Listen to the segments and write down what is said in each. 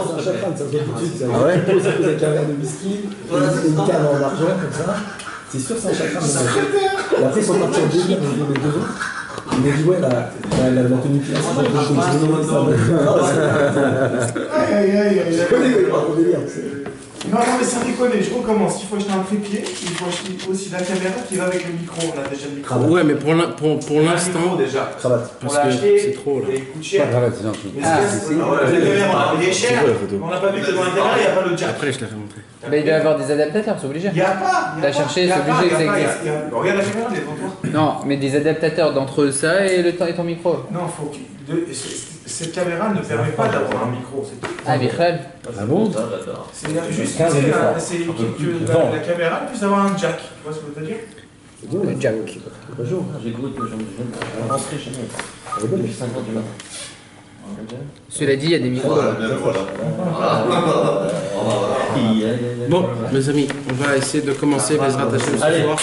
un chakran, ça se voit tout de suite. Ah ouais? Ça pose un verre de whisky, une canne en argent, comme ça. C'est sûr, c'est un chakran. Et après, ils sont partis en délire, les deux autres. Il m'a dit, ouais, la tenue classe, c'est pas je connais, mais pas trop délire. Non, mais sans déconner, je recommence. Il faut acheter un trépied, il faut acheter aussi la caméra qui va avec le micro. On a déjà le micro. Ouais, mais pour l'instant, déjà. Cravate. parce que c'est trop là. Il coûte cher. Pas grave, c'est un Mais la caméra, il est cher. On n'a pas vu que dans l'intérieur, il n'y a pas le jack. Après, je la fais montrer. Mais il doit y avoir des adaptateurs, c'est obligé. Il n'y a pas. T'as cherché, c'est obligé que ça existe. Regarde la caméra, elle est devant toi. Non, mais des adaptateurs d'entre ça et ton micro. Non, faut que. Cette caméra ne permet pas d'avoir un micro. Ah, Bichlal. Ah bon? C'est juste que la caméra puisse avoir un jack. Tu vois ce que je veux te dire? Le jack. Bonjour. J'ai cru que j'en rentrais chez moi. Depuis 5 ans du matin. Cela dit, il y a des micros. Bon, mes amis, on va essayer de commencer Bezrat Hashem ce soir.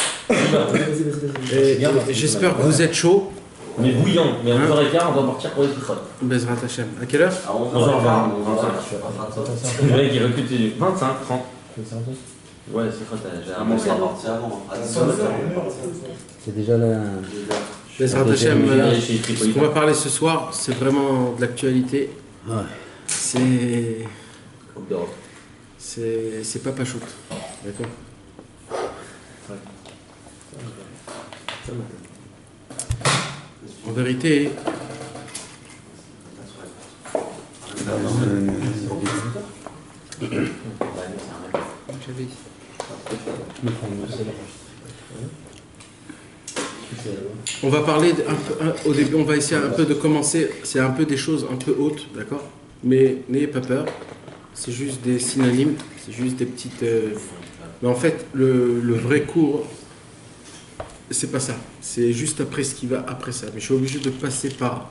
Et j'espère que vous êtes chauds. On est bouillant, mais à 11h15, on doit partir pour les titres. Bezrat Hashem. À quelle heure? À 11h20, 25. Le mec, il recrute 25, 30. Ouais, c'est très j'ai un bon ça. C'est déjà là. Bezrat Hashem, ce qu'on va parler ce soir, c'est vraiment de l'actualité. Ouais. C'est pas shoot. D'accord? En vérité, on va parler au début, on va essayer un peu de commencer, c'est un peu des choses un peu hautes, d'accord? Mais n'ayez pas peur, c'est juste des synonymes, c'est juste des petites... Mais en fait, le vrai cours, c'est pas ça, c'est juste après ce qui va après ça. Mais je suis obligé de passer par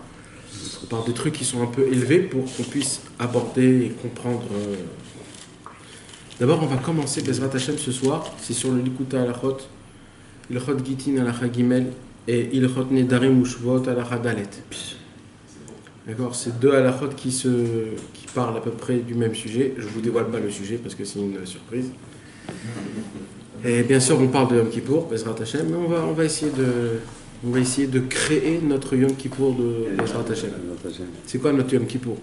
des trucs qui sont un peu élevés pour qu'on puisse aborder et comprendre. D'abord, on va commencer Bezrat Hashem ce soir, c'est sur le Likuta Alachot, Ilchot Gitin Alacha Gimel et Ilchot Nedarim Ushvot Alacha Dalet. D'accord, c'est deux halachot qui parlent à peu près du même sujet. Je ne vous dévoile pas le sujet parce que c'est une surprise. Et bien sûr, on parle de Yom Kippour, Bezrat Hashem, mais on va essayer de créer notre Yom Kippour de Bezrat Hashem. C'est quoi notre Yom Kippour?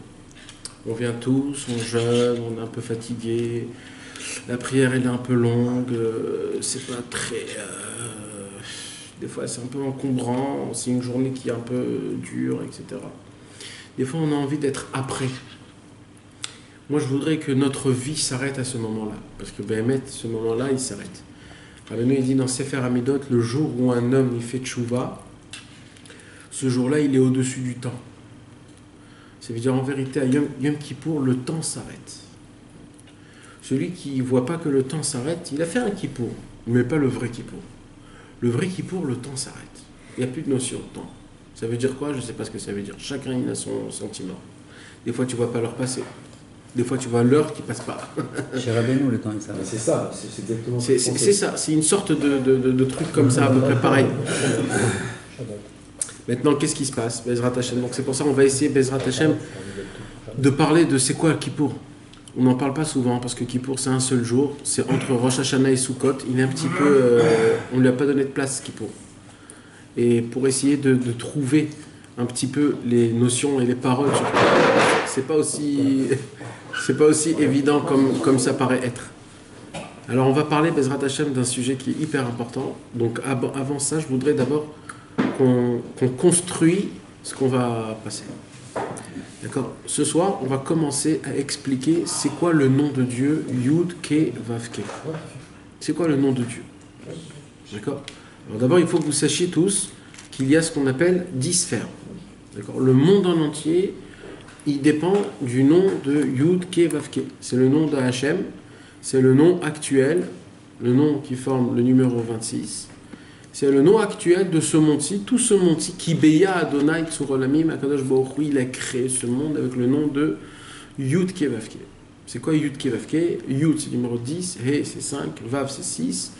On vient tous, on jeûne, on est un peu fatigué, la prière elle est un peu longue, c'est pas très... des fois c'est un peu encombrant, c'est une journée qui est un peu dure, etc. Des fois, on a envie d'être après. Moi, je voudrais que notre vie s'arrête à ce moment-là. Parce que Béhémet, ce moment-là, il s'arrête. Rabbeinu, il dit dans Sefer Amidot, le jour où un homme il fait tchouva, ce jour-là, il est au-dessus du temps. Ça veut dire, en vérité, à Yom Kippour, le temps s'arrête. Celui qui ne voit pas que le temps s'arrête, il a fait un Kippour, mais pas le vrai Kippour. Le vrai Kippour, le temps s'arrête. Il n'y a plus de notion de temps. Ça veut dire quoi? Je ne sais pas ce que ça veut dire. Chacun il a son sentiment. Des fois, tu ne vois pas l'heure passer. Des fois, tu vois l'heure qui ne passe pas. Chez Rabbeinu, le temps, il s'arrête. C'est ça, c'est exactement ça. C'est ça, c'est une sorte de truc comme ça, à peu près pareil. Maintenant, qu'est-ce qui se passe? Bezrat Hashem. Donc, c'est pour ça qu'on va essayer, Bezrat Hashem, de parler de c'est quoi Kippour. On n'en parle pas souvent parce que Kippour, c'est un seul jour. C'est entre Rosh Hashanah et Sukkot. Il est un petit peu. On ne lui a pas donné de place, Kippour. Et pour essayer de trouver un petit peu les notions et les paroles sur c'est pas aussi évident comme ça paraît être. Alors on va parler Bezrat Hashem d'un sujet qui est hyper important. Donc avant ça, je voudrais d'abord qu'on construit ce qu'on va passer. D'accord? Ce soir, on va commencer à expliquer c'est quoi le nom de Dieu, Yud Ke Vav Ke. C'est quoi le nom de Dieu? D'accord? Alors d'abord, il faut que vous sachiez tous qu'il y a ce qu'on appelle 10 sphères. D'accord? Le monde en entier, il dépend du nom de Yud Ke Vav Ke. C'est le nom de Hachem, c'est le nom actuel, le nom qui forme le numéro 26. C'est le nom actuel de ce monde-ci, tout ce monde-ci, qui Beya Adonai Tsurolamim, Akadosh Baruch Hu, il a créé ce monde avec le nom de Yud Ke Vav Ke. C'est quoi Yud Ke Vav Ke? Yud c'est numéro 10, He c'est 5, Vav c'est 6,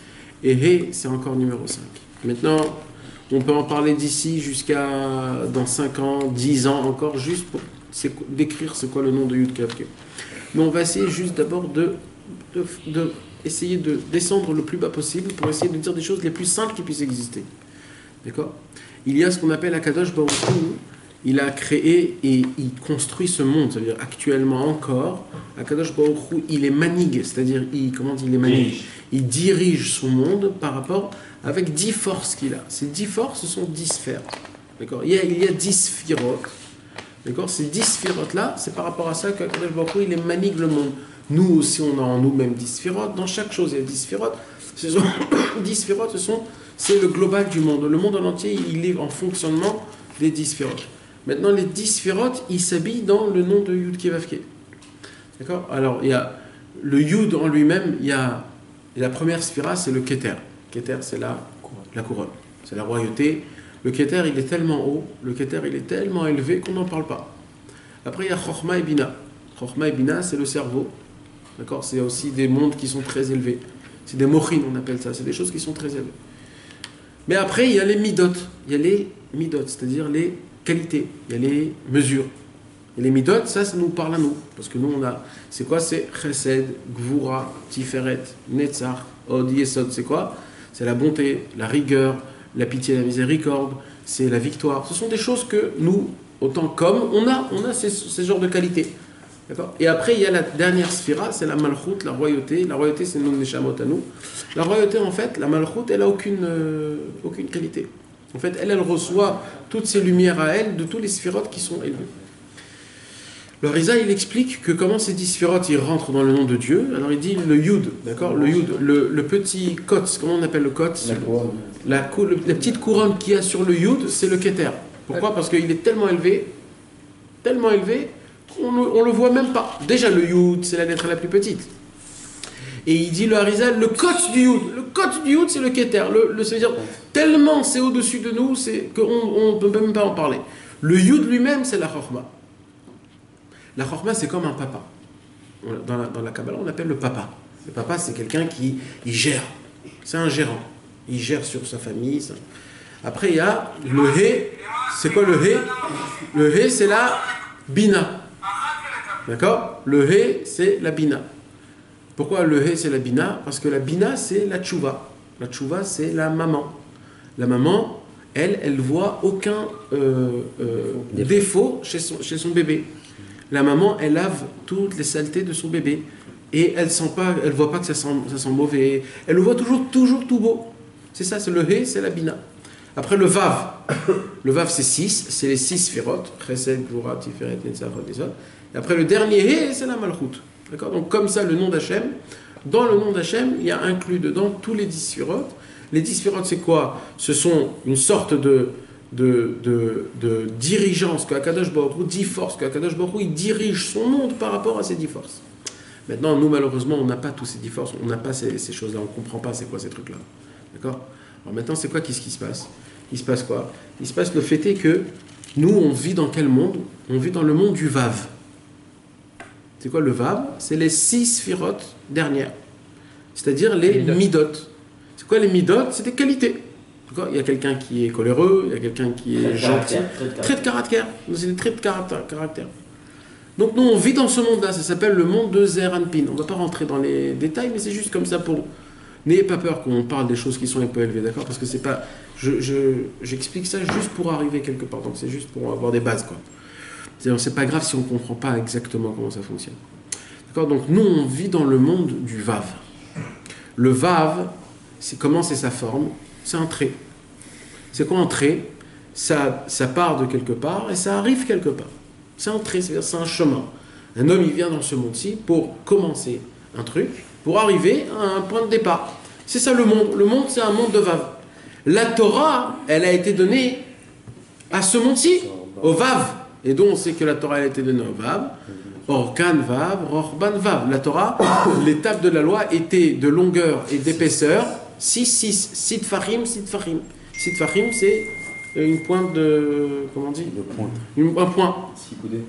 et He c'est encore numéro 5. Maintenant, on peut en parler d'ici jusqu'à dans 5 ans, 10 ans encore, juste pour décrire c'est quoi le nom de Yud Ke Vav Ke. mais on va essayer juste d'abord essayer de descendre le plus bas possible pour essayer de dire des choses les plus simples qui puissent exister. D'accord? Il y a ce qu'on appelle Akadosh Baruch Hu. Il a créé et il construit ce monde, c'est-à-dire actuellement encore, Akadosh Baruch Hu, il est manig, c'est-à-dire il est manig. Il dirige son monde par rapport avec 10 forces qu'il a. Ces 10 forces, ce sont 10 sphères. D'accord? Il y a 10 sphirotes. D'accord? Ces 10 sphirotes-là, c'est par rapport à ça qu'Akadosh Baruch Hu, il est manig le monde. Nous aussi, on a en nous-mêmes 10 sphirotes. Dans chaque chose, il y a 10 sphirotes. 10 sphirotes, c'est le global du monde. Le monde en entier, il est en fonctionnement des 10 sphirotes. Maintenant, les 10 sphirotes, ils s'habillent dans le nom de Yud Kevavke. D'accord? Alors, il y a le Yud en lui-même, il y a la première sphira, c'est le Keter. Keter, c'est la couronne. C'est la royauté. Le Keter, il est tellement haut, le Keter, il est tellement élevé qu'on n'en parle pas. Après, il y a Chochma et Bina. Chochma et Bina, c'est le cerveau. D'accord? C'est aussi des mondes qui sont très élevés. C'est des mochin, on appelle ça. C'est des choses qui sont très élevées. Mais après, il y a les midot. Il y a les midot, c'est-à-dire les qualités. Il y a les mesures. Et les midot, ça nous parle à nous. Parce que nous, on a... C'est quoi? C'est chesed, gvura, tiferet, netzach, od, yesod. C'est quoi? C'est la bonté, la rigueur, la pitié, la miséricorde. C'est la victoire. Ce sont des choses que nous, autant qu'hommes, on a ces genres de qualités. D'accord? Et après, il y a la dernière sphira, c'est la malchut, la royauté. La royauté, c'est nous, neshamot à nous. La royauté, en fait, la malchut, elle n'a aucune qualité. En fait, elle reçoit toutes ces lumières à elle de tous les sphirotes qui sont élevés. Le Riza, il explique que comment ces 10 sphirotes, ils rentrent dans le nom de Dieu. Alors, il dit le Yud, d'accord? Le Yud, le petit kotz, comment on appelle le kotz? La petite couronne qu'il y a sur le Yud, c'est le Keter. Pourquoi? Parce qu'il est tellement élevé, on le voit même pas. Déjà, le Yud, c'est la lettre la plus petite. Et il dit le Harizal, le kotz du Yud, c'est le Keter. C'est-à-dire, tellement c'est au-dessus de nous, c'est qu'on ne peut même pas en parler. Le Yud lui-même, c'est la Chochma. La Chochma, c'est comme un papa. Dans la Kabbalah, on l'appelle le papa. Le papa, c'est quelqu'un qui gère. C'est un gérant. Il gère sur sa famille. Ça. Après, il y a le He. C'est quoi le He? Le He, c'est la Bina. D'accord? Le He, c'est la Bina. Pourquoi le He, c'est la Bina? Parce que la Bina, c'est la Tchouva. La Tchouva, c'est la maman. La maman, elle voit aucun défaut chez son bébé. La maman, elle lave toutes les saletés de son bébé. Et elle voit pas que ça sent mauvais. Elle le voit toujours tout beau. C'est ça, c'est le He, c'est la Bina. Après, le Vav. Le Vav, c'est 6. C'est les 6 sphirotes. Chesed, Gvura, Tiferet, Netzach, Desod. Et après, le dernier He, c'est la Malchut. D'accord? Donc, comme ça, le nom d'Hachem. Dans le nom d'Hachem, il y a inclus dedans tous les 10 sphirotes. Les 10 sphirotes, c'est quoi? Ce sont une sorte de dirigeance qu'Akadosh Baruch Hu, 10 forces qu'Akadosh Baruch Hu, il dirige son monde par rapport à ces 10 forces. Maintenant, nous, malheureusement, on n'a pas tous ces 10 forces, on n'a pas ces choses-là, on ne comprend pas c'est quoi ces trucs-là. D'accord? Alors maintenant, c'est quoi qui se passe? Il se passe quoi? Il se passe le fait est que nous, on vit dans quel monde? On vit dans le monde du Vav. C'est quoi le Vav? C'est les 6 sphirotes dernières. C'est-à-dire les midot. C'est quoi les midot? C'est des qualités. Il y a quelqu'un qui est coléreux, il y a quelqu'un qui est gentil. Trait de caractère. C'est des traits de caractère. Donc nous, on vit dans ce monde-là. Ça s'appelle le monde de Zer Anpin. On ne va pas rentrer dans les détails, mais c'est juste comme ça pour... N'ayez pas peur qu'on parle des choses qui sont un peu élevées, d'accord? Parce que c'est pas... J'explique ça juste pour arriver quelque part. Donc c'est juste pour avoir des bases, quoi. C'est pas grave si on ne comprend pas exactement comment ça fonctionne. D'accord? Donc nous, on vit dans le monde du Vav. Le Vav, comment c'est sa forme? C'est un trait. C'est quoi un trait? Ça part de quelque part et ça arrive quelque part. C'est un trait, c'est-à-dire c'est un chemin. Un homme, il vient dans ce monde-ci pour commencer un truc, pour arriver à un point de départ. C'est ça le monde. Le monde, c'est un monde de Vav. La Torah, elle a été donnée à ce monde-ci, au Vav. Et donc on sait que la Torah elle a été donnée au Vav. Orkan Vav, Rorban Vav. La Torah, l'étape de la loi était de longueur et d'épaisseur 6. Sidfachim. Sidfachim, c'est une pointe de... Comment on dit? Un point.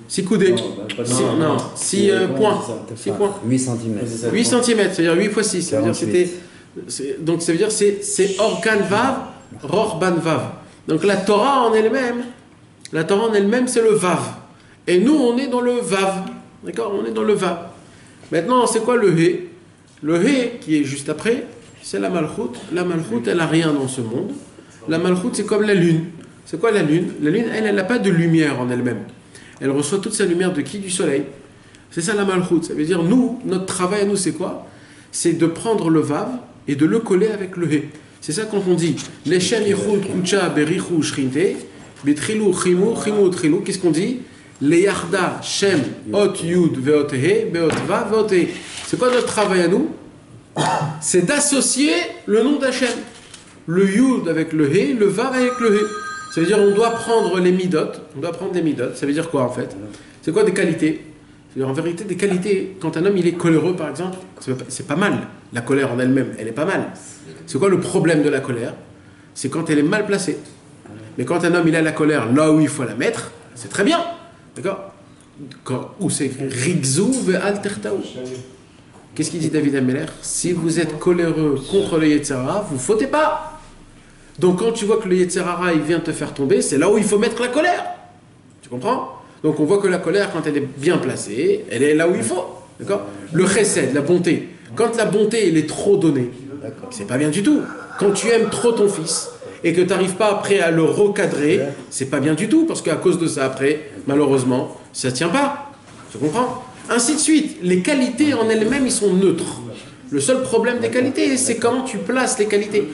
6 coudées. 6 points. 6 points. 8 cm. 8 cm, c'est-à-dire 8 fois 6. Donc ça veut dire c'est Orkan Vav, Rorban Vav. Donc la Torah en elle-même, c'est le Vav. Et nous, on est dans le Vav. D'accord? On est dans le Vav. Maintenant, c'est quoi le He? Le He, qui est juste après, c'est la Malchut. La Malchut, elle n'a rien dans ce monde. La Malchut, c'est comme la lune. C'est quoi la lune? La lune, elle n'a pas de lumière en elle-même. Elle reçoit toute sa lumière de qui? Du soleil. C'est ça la Malchut. Ça veut dire, nous, notre travail à nous, c'est quoi? C'est de prendre le Vav et de le coller avec le He. C'est ça quand on dit Leshem Yichud Kucha Berichu Shrinte Betrilu Chimu Chimu Trilu. Qu'est-ce qu'on dit? Leyarda Shem Ot Yud Veot He Beot Va Veot He. C'est quoi notre travail à nous? C'est d'associer le nom d'Hachem. Le Yud avec le He, le Vav avec le He. Ça veut dire on doit prendre les midot. On doit prendre des midot. Ça veut dire quoi en fait? C'est quoi des qualités? C'est-à-dire en vérité des qualités. Quand un homme il est coléreux par exemple, c'est pas mal. La colère en elle-même, elle est pas mal. C'est quoi le problème de la colère? C'est quand elle est mal placée. Mais quand un homme il a la colère là où il faut la mettre, c'est très bien. D'accord? Où c'est écrit Rigzou ve'al tertaou. Qu'est-ce qu'il dit David Ameller? Si vous êtes coléreux contre le Yetzirah, vous ne fautez pas. Donc quand tu vois que le Yetzirah il vient te faire tomber, c'est là où il faut mettre la colère. Tu comprends? Donc on voit que la colère, quand elle est bien placée, elle est là où il faut. D'accord? Le chesed, la bonté. Quand la bonté elle est trop donnée, c'est pas bien du tout. Quand tu aimes trop ton fils et que tu n'arrives pas après à le recadrer, c'est pas bien du tout, parce qu'à cause de ça après, malheureusement, ça ne tient pas. Tu comprends? Ainsi de suite. Les qualités en elles-mêmes, ils sont neutres. Le seul problème des qualités, c'est comment tu places les qualités.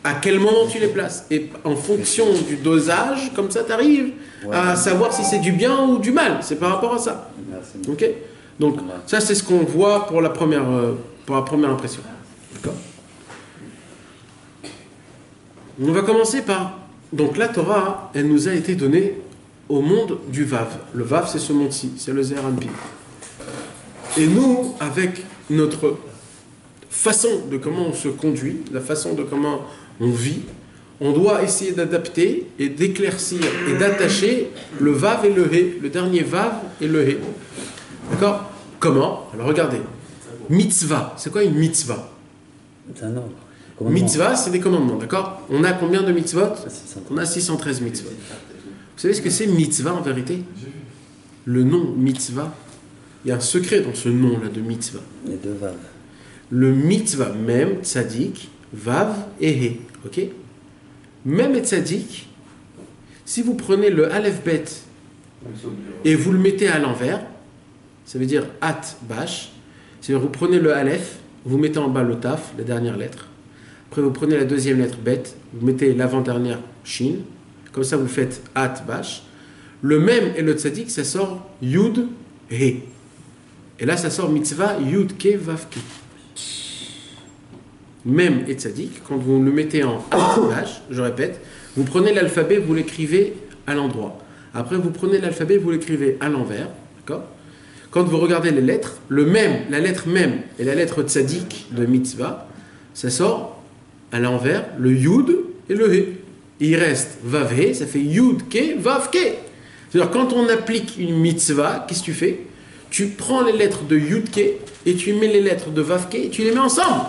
À quel moment tu les places. Et en fonction du dosage, comme ça tu arrives à savoir si c'est du bien ou du mal. C'est par rapport à ça. Ok? Donc ça c'est ce qu'on voit pour la première impression. D'accord? On va commencer par... Donc la Torah, elle nous a été donnée au monde du Vav. Le Vav c'est ce monde-ci, c'est le Zeranpi. Et nous, avec notre façon de comment on se conduit, la façon de comment on vit, on doit essayer d'adapter et d'éclaircir et d'attacher le Vav et le He, le dernier Vav et le He. D'accord? Comment? Alors regardez. Mitzvah. C'est quoi une mitzvah? C'est un ordre. Mitzvah, c'est des commandements, d'accord? On a combien de mitzvot? On a 613 mitzvot. Vous savez ce que c'est mitzvah en vérité? Le nom mitzvah, il y a un secret dans ce nom-là de mitzvah. Les deux vaves. Le mitzvah, même, tzadik, vav et he. Ok? Même et tzadik, si vous prenez le aleph bet et vous le mettez à l'envers, ça veut dire at bash, c'est-à-dire vous prenez le aleph, vous mettez en bas le taf, la dernière lettre. Après vous prenez la deuxième lettre bet, vous mettez l'avant-dernière shin, comme ça vous faites at bash. Le même et le tzadik, ça sort yud he. Et là ça sort mitzvah yud ke vav ke. Même et tzadik, quand vous le mettez en at bash, je répète, vous prenez l'alphabet, vous l'écrivez à l'endroit. Après vous prenez l'alphabet, vous l'écrivez à l'envers, d'accord? Quand vous regardez les lettres, le même, la lettre même et la lettre tzadik de mitzvah, ça sort à l'envers le yud et le he. Il reste vav he, ça fait yud ke vav ke. C'est-à-dire quand on applique une mitzvah, qu'est-ce que tu fais? Tu prends les lettres de yud ke et tu mets les lettres de vav ke et tu les mets ensemble.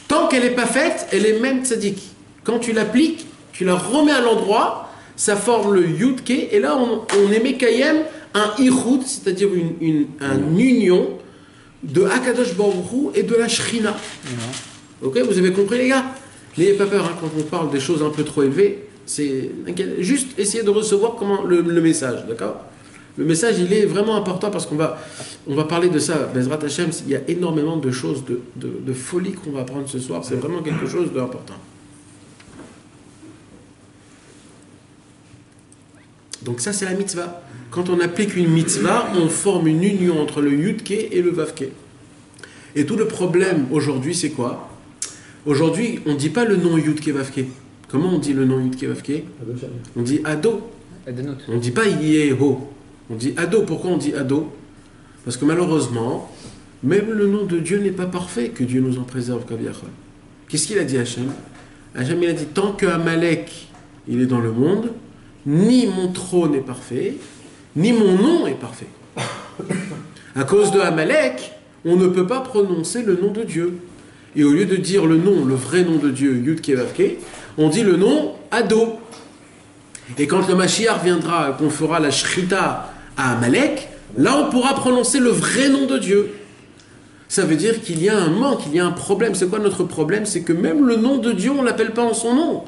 Tant qu'elle n'est pas faite, elle est même tzadik. Quand tu l'appliques, tu la remets à l'endroit, ça forme le yud ke et là on émet kayem un ichud, c'est-à-dire une union de Akadosh Baruch Hu et de la Shrina. Ok, vous avez compris les gars? N'ayez pas peur, hein, quand on parle des choses un peu trop élevées, c'est juste essayer de recevoir comment le message, d'accord? Le message, il est vraiment important parce qu'on va parler de ça. Bezrat Hashem, il y a énormément de choses de folie qu'on va apprendre ce soir. C'est vraiment quelque chose d'important. Donc ça, c'est la mitzvah. Quand on applique une mitzvah, on forme une union entre le yud ke et le vav ke. Et tout le problème aujourd'hui, c'est quoi? Aujourd'hui, on ne dit pas le nom yud ke vav ke. Comment on dit le nom yud ke vav ke? On dit ado. On ne dit pas yeho. On dit ado. Pourquoi on dit ado? Parce que malheureusement, même le nom de Dieu n'est pas parfait, que Dieu nous en préserve. Qu'est-ce qu'il a dit Hachem? Hachem, il a dit, tant que Amalek, il est dans le monde, ni mon trône est parfait, ni mon nom est parfait. À cause de Amalek, on ne peut pas prononcer le nom de Dieu. Et au lieu de dire le nom, le vrai nom de Dieu, Yud Ke Vav Ke, on dit le nom Ado. Et quand le Mashiach viendra, qu'on fera la Shrita à Amalek, Là, on pourra prononcer le vrai nom de Dieu. Ça veut dire qu'il y a un manque, il y a un problème. C'est quoi notre problème? C'est que même le nom de Dieu, on ne l'appelle pas en son nom.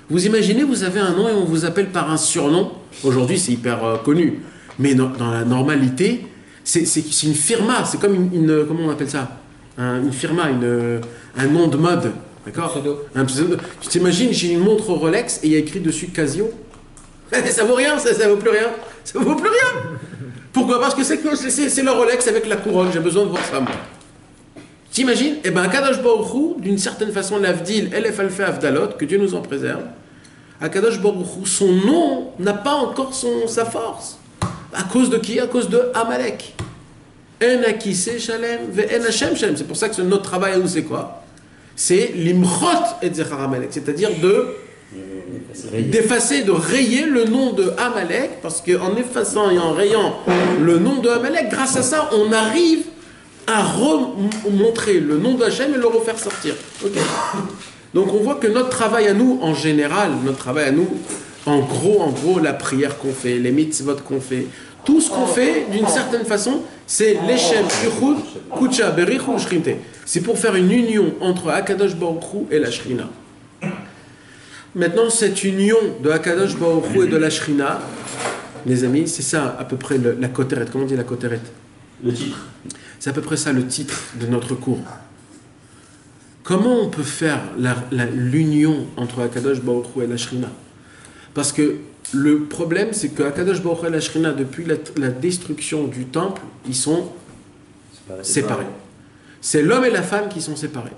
Vous imaginez, vous avez un nom et on vous appelle par un surnom. Aujourd'hui, c'est hyper connu. Mais dans la normalité, c'est une firma. C'est comme une comment on appelle ça? Une firma, un nom de mode. D'accord? Un pseudo. Tu t'imagines, j'ai une montre Rolex et il y a écrit dessus Casio. Ça vaut rien, ça vaut plus rien. Ça vaut plus rien. Pourquoi? Parce que c'est le Rolex avec la couronne. J'ai besoin de voir ça, moi. T'imagines? Eh bien, Akadosh Baruch Hu, d'une certaine façon, l'Avdil, Elef Alfé Avdalot, que Dieu nous en préserve, Akadosh Baruch Hu, son nom n'a pas encore sa force. À cause de qui? À cause de Amalek. En Akise Shalem, ve en Hashem Shalem. C'est pour ça que notre travail à nous, c'est quoi? C'est l'imchot et zechar Amalek, c'est-à-dire d'effacer, de rayer le nom de Amalek, parce qu'en effaçant et en rayant le nom de Amalek, grâce à ça, on arrive à remontrer le nom d'Hachem et le refaire sortir. Okay. Donc on voit que notre travail à nous, en général, notre travail à nous, en gros, la prière qu'on fait, les mitzvot qu'on fait, tout ce qu'on fait, d'une certaine façon, c'est l'Eshem, Yuchud, Kucha, Berichu, Shrinte. C'est pour faire une union entre Akadosh Baruch Hu et la Shrina. Maintenant, cette union de Akadosh Baruch Hu et de la Shrina, les amis, c'est ça à peu près la koteret. Comment on dit la koteret? Le titre. C'est à peu près ça le titre de notre cours. Comment on peut faire l'union entre Akadosh Baruch Hu et la Shrina? Parce que le problème, c'est que Akadosh Baruch Hu et la Shrina, depuis la destruction du temple, ils sont séparés. C'est l'homme et la femme qui sont séparés.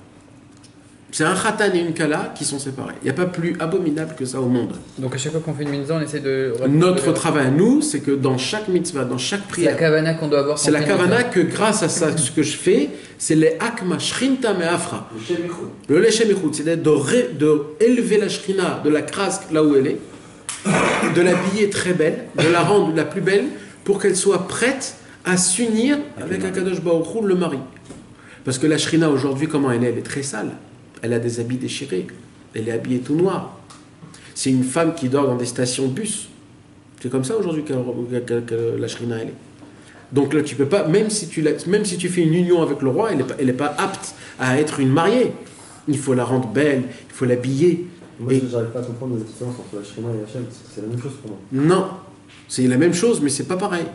C'est un khatan et une kala qui sont séparés. Il n'y a pas plus abominable que ça au monde. Donc à chaque fois qu'on fait une mitzvah, on essaie de... Notre travail à nous, c'est que dans chaque mitzvah, dans chaque C'est la prière, kavana qu'on doit avoir. c'est la kavana que grâce à ça, ce que je fais, c'est les akma shrinta me afra. Le leshem ichud, c'est-à-dire de élever la shrina de la grâce là où elle est, de l'habiller très belle, de la rendre la plus belle, pour qu'elle soit prête à s'unir avec Akadosh Baruch Hu, le mari. Parce que la shrina aujourd'hui, comment elle est? Elle est très sale. Elle a des habits déchirés. Elle est habillée tout noir. C'est une femme qui dort dans des stations de bus. C'est comme ça aujourd'hui que la shrina elle est. Donc là, tu peux pas, même si tu fais une union avec le roi, elle n'est pas apte à être une mariée. Il faut la rendre belle, il faut l'habiller. Moi, je n'arrive pas à comprendre la différence entre la Shrina et Hachem. C'est la même chose pour moi. Non, c'est la même chose, mais c'est pas pareil.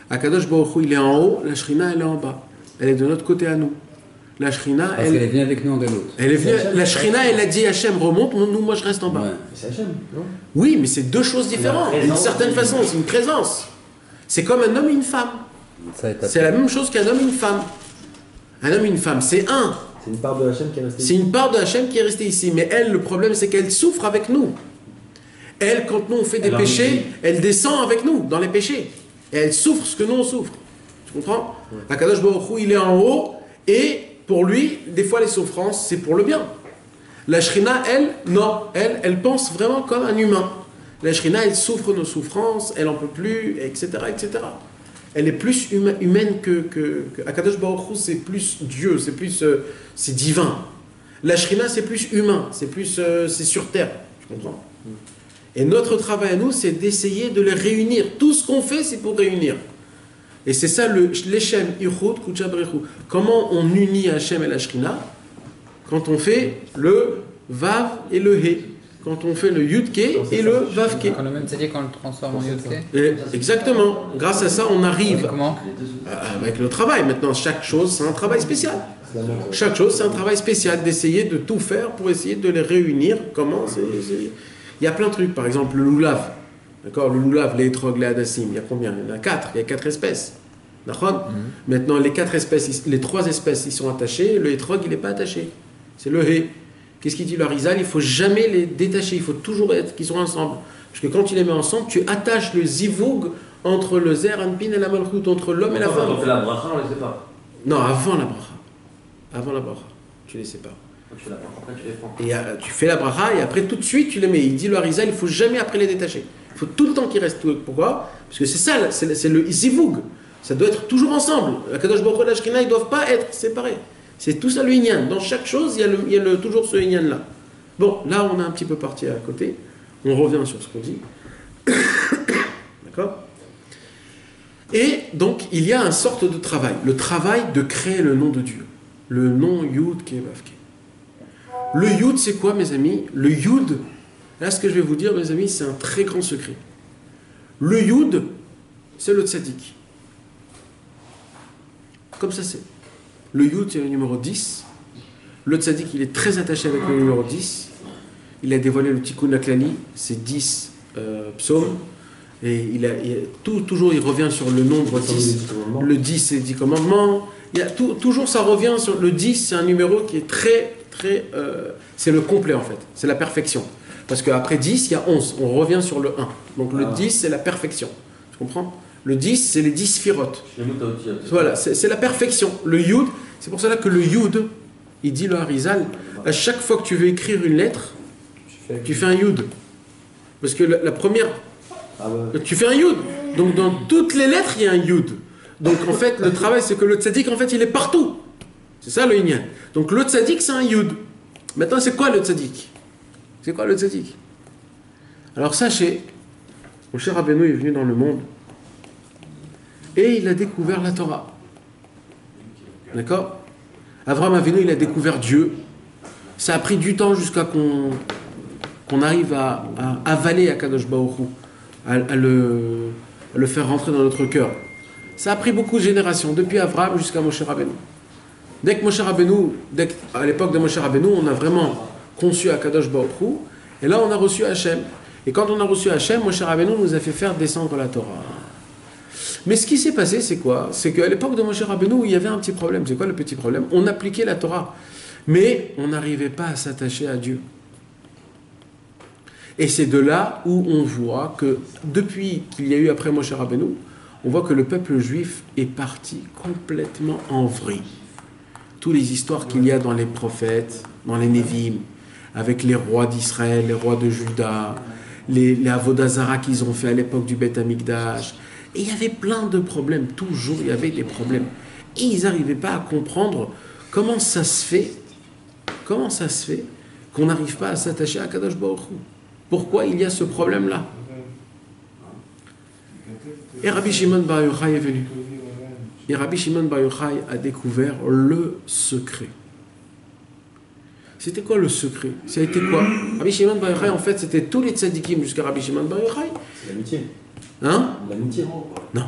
Akadosh Baruch Hu, il est en haut, la Shrina, elle est en bas. Elle est de notre côté à nous. La Shrina, Parce qu'elle est venue avec nous en galoute. la Shrina, elle a dit Hachem remonte, moi je reste en bas. Ouais. C'est Hachem, non? Oui, mais c'est deux choses différentes. D'une certaine façon, c'est une présence. C'est comme un homme et une femme. C'est la même chose qu'un homme et une femme. Un homme et une femme, c'est un. C'est une part de Hachem qui est restée C'est ici. une part de Hachem qui est restée ici. Mais elle, le problème, c'est qu'elle souffre avec nous. Elle, quand nous on fait des péchés, elle descend avec nous dans les péchés. Et elle souffre ce que nous on souffre. Tu comprends? Akadosh Baruch Hu, il est en haut et pour lui, des fois les souffrances, c'est pour le bien. La Shrina, elle, non. Elle pense vraiment comme un humain. La Shrina, elle souffre nos souffrances, elle n'en peut plus, etc., etc. Elle est plus humaine que Akadosh Baruch Hu, c'est plus Dieu, c'est divin. La Shrina, c'est plus humain, c'est sur terre. Tu comprends? Et notre travail à nous, c'est d'essayer de les réunir. Tout ce qu'on fait, c'est pour réunir. Et c'est ça l'Eshem, Ichud, Kucha Berichu. Comment on unit Hachem et la Shrina? Quand on fait le Vav et le He. Quand on fait le Yudke et le Vavke. Quand le même c'est-à-dire quand on le transforme en yudke. Exactement. Grâce à ça, on arrive. Comment? Avec le travail. Maintenant, chaque chose, c'est un travail spécial. Chaque chose, c'est un travail spécial d'essayer de tout faire pour essayer de les réunir. Comment? Il y a plein de trucs. Par exemple, le loulav. D'accord? Le loulav, les étrogues, les hadassim. Il y a combien? Il y en a 4. Il y a 4 espèces. D'accord? Maintenant, les 4 espèces, les 3 espèces, ils sont attachés. Le étrogue, il n'est pas attaché. C'est le He. Qu'est-ce qu'il dit le Harizal? Il ne faut jamais les détacher. Il faut toujours être qu'ils sont ensemble. Parce que quand tu les mets ensemble, tu attaches le zivoug entre le zer, anpin et la malchut, entre l'homme et la femme. Quand on fait la bracha, on les sépare. Non, avant la bracha. Avant la bracha. Tu les sépares. Quand tu fais la bracha, après tu les prends. Et tu fais la bracha et après tout de suite tu les mets. Il dit le Harizal, il ne faut jamais après les détacher. Il faut tout le temps qu'ils restent. Pourquoi? Parce que c'est ça, c'est le zivoug. Ça doit être toujours ensemble. La Kadosh Baruch Hu et la Shekhinah, ils ne doivent pas être séparés. C'est tout ça le Inyan. Dans chaque chose, il y a toujours ce Inyan là. Bon, là on a un petit peu parti à côté. On revient sur ce qu'on dit. D'accord? Et donc, il y a une sorte de travail. Le travail de créer le nom de Dieu. Le nom Yud Kevavke. Le Yud, c'est quoi, mes amis? Le Yud, là, ce que je vais vous dire, mes amis, c'est un très grand secret. Le Yud, c'est le tzaddik. Comme ça, c'est. Le Yud, c'est le numéro 10. Le tzaddik, il est très attaché avec le numéro 10. Il a dévoilé le Tikkun Aklali, c'est 10 psaumes. Et toujours, il revient sur le nombre 10. Le 10, c'est les 10 commandements. Toujours, ça revient sur le 10, c'est un numéro qui est très, c'est le complet, en fait. C'est la perfection. Parce qu'après 10, il y a 11. On revient sur le 1. Donc le 10, c'est la perfection. Tu comprends? Le 10, c'est les 10 sphirotes. Voilà, c'est la perfection. Le Yud, c'est pour cela que le Yud, il dit le Harizal, à chaque fois que tu veux écrire une lettre, tu fais un Yud. Parce que la première, tu fais un Yud. Donc dans toutes les lettres, il y a un Yud. Donc en fait, le travail, c'est que le tzaddik, en fait, il est partout. C'est ça le Inyan. Donc le tzaddik, c'est un Yud. Maintenant, c'est quoi le tzaddik? C'est quoi le tzaddik? Alors sachez, Moshe Rabbeinu est venu dans le monde et il a découvert la Torah. D'accord? Avraham Avinu, il a découvert Dieu. Ça a pris du temps jusqu'à qu'on arrive à avaler Akadosh Baruch Hu, à le faire rentrer dans notre cœur. Ça a pris beaucoup de générations, depuis Avraham jusqu'à Moshe Rabbeinu. Dès que Moshe Rabbeinu, à l'époque de Moshe Rabbeinu, on a vraiment conçu Akadosh Baruch Hu, et là on a reçu Hachem. Et quand on a reçu Hachem, Moshe Rabbeinu nous a fait faire descendre la Torah. Mais ce qui s'est passé, c'est quoi? C'est qu'à l'époque de Moshe Rabbeinu, il y avait un petit problème. C'est quoi le petit problème? On appliquait la Torah, mais on n'arrivait pas à s'attacher à Dieu. Et c'est de là où on voit que, depuis qu'il y a eu après Moshe Rabbeinu, on voit que le peuple juif est parti complètement en vrille. Toutes les histoires qu'il y a dans les prophètes, dans les Névim, avec les rois d'Israël, les rois de Juda, les Avodazara qu'ils ont fait à l'époque du Beth Amikdash. Et il y avait plein de problèmes, toujours il y avait des problèmes. Et ils n'arrivaient pas à comprendre comment ça se fait qu'on n'arrive pas à s'attacher à Kadosh Baruch Hu. Pourquoi il y a ce problème-là? Et Rabbi Shimon Bar Yochai est venu. Et Rabbi Shimon Bar Yochai a découvert le secret. C'était quoi le secret? Ça a été quoi? Rabbi Shimon Bar Yochai, en fait, c'était tous les tzadikim jusqu'à Rabbi Shimon Bar Yochai. C'est l'amitié. Hein? L'amitié. Non.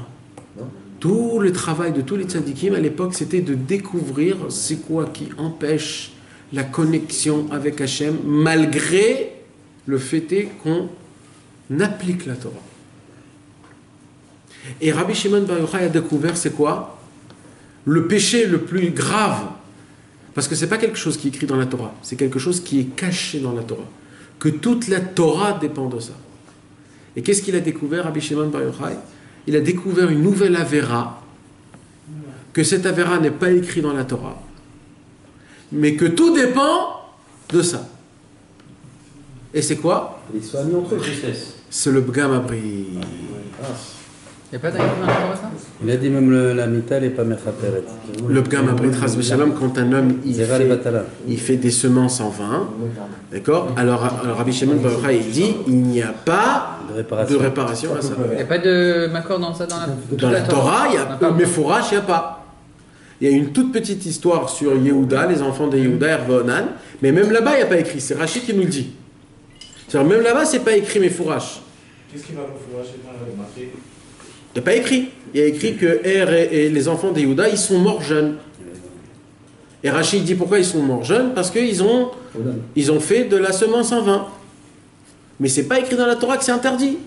Tout le travail de tous les tzadikim à l'époque, c'était de découvrir c'est quoi qui empêche la connexion avec Hachem, malgré le fait qu'on applique la Torah. Et Rabbi Shimon Bar Yochai a découvert c'est quoi? Le péché le plus grave. Parce que ce n'est pas quelque chose qui est écrit dans la Torah, c'est quelque chose qui est caché dans la Torah. Que toute la Torah dépend de ça. Et qu'est-ce qu'il a découvert, Rabbi Shimon Bar Yochai? Il a découvert une nouvelle avéra, que cette avéra n'est pas écrite dans la Torah, mais que tout dépend de ça. Et c'est quoi? C'est le Bgam Abri. Il n'y a pas d'ailleurs dans la Torah, ça? Il a dit même la mita n'est pas mechaperet. Le Bgam Abri Chas v'Shalom, quand un homme il fait des semences en vin, d'accord? Alors Rabbi Shimon Bar Yochai il dit il n'y a pas de réparation à ça. Il n'y a pas de maccord dans ça dans la Torah, il y a Mefourash, il n'y a pas. Il y a une toute petite histoire sur Yehuda, les enfants de Yehuda, Hervé Onan, mais même là-bas il n'y a pas écrit. C'est Rachid qui nous le dit. C'est-à-dire, même là-bas c'est pas écrit Mefourash. Qu'est-ce qui va Mefourash? Il n'y a pas écrit. Il y a écrit que et les enfants des Yehuda, ils sont morts jeunes. Et Rachid dit pourquoi ils sont morts jeunes? Parce qu'ils ont fait de la semence en vin. Mais c'est pas écrit dans la Torah que c'est interdit.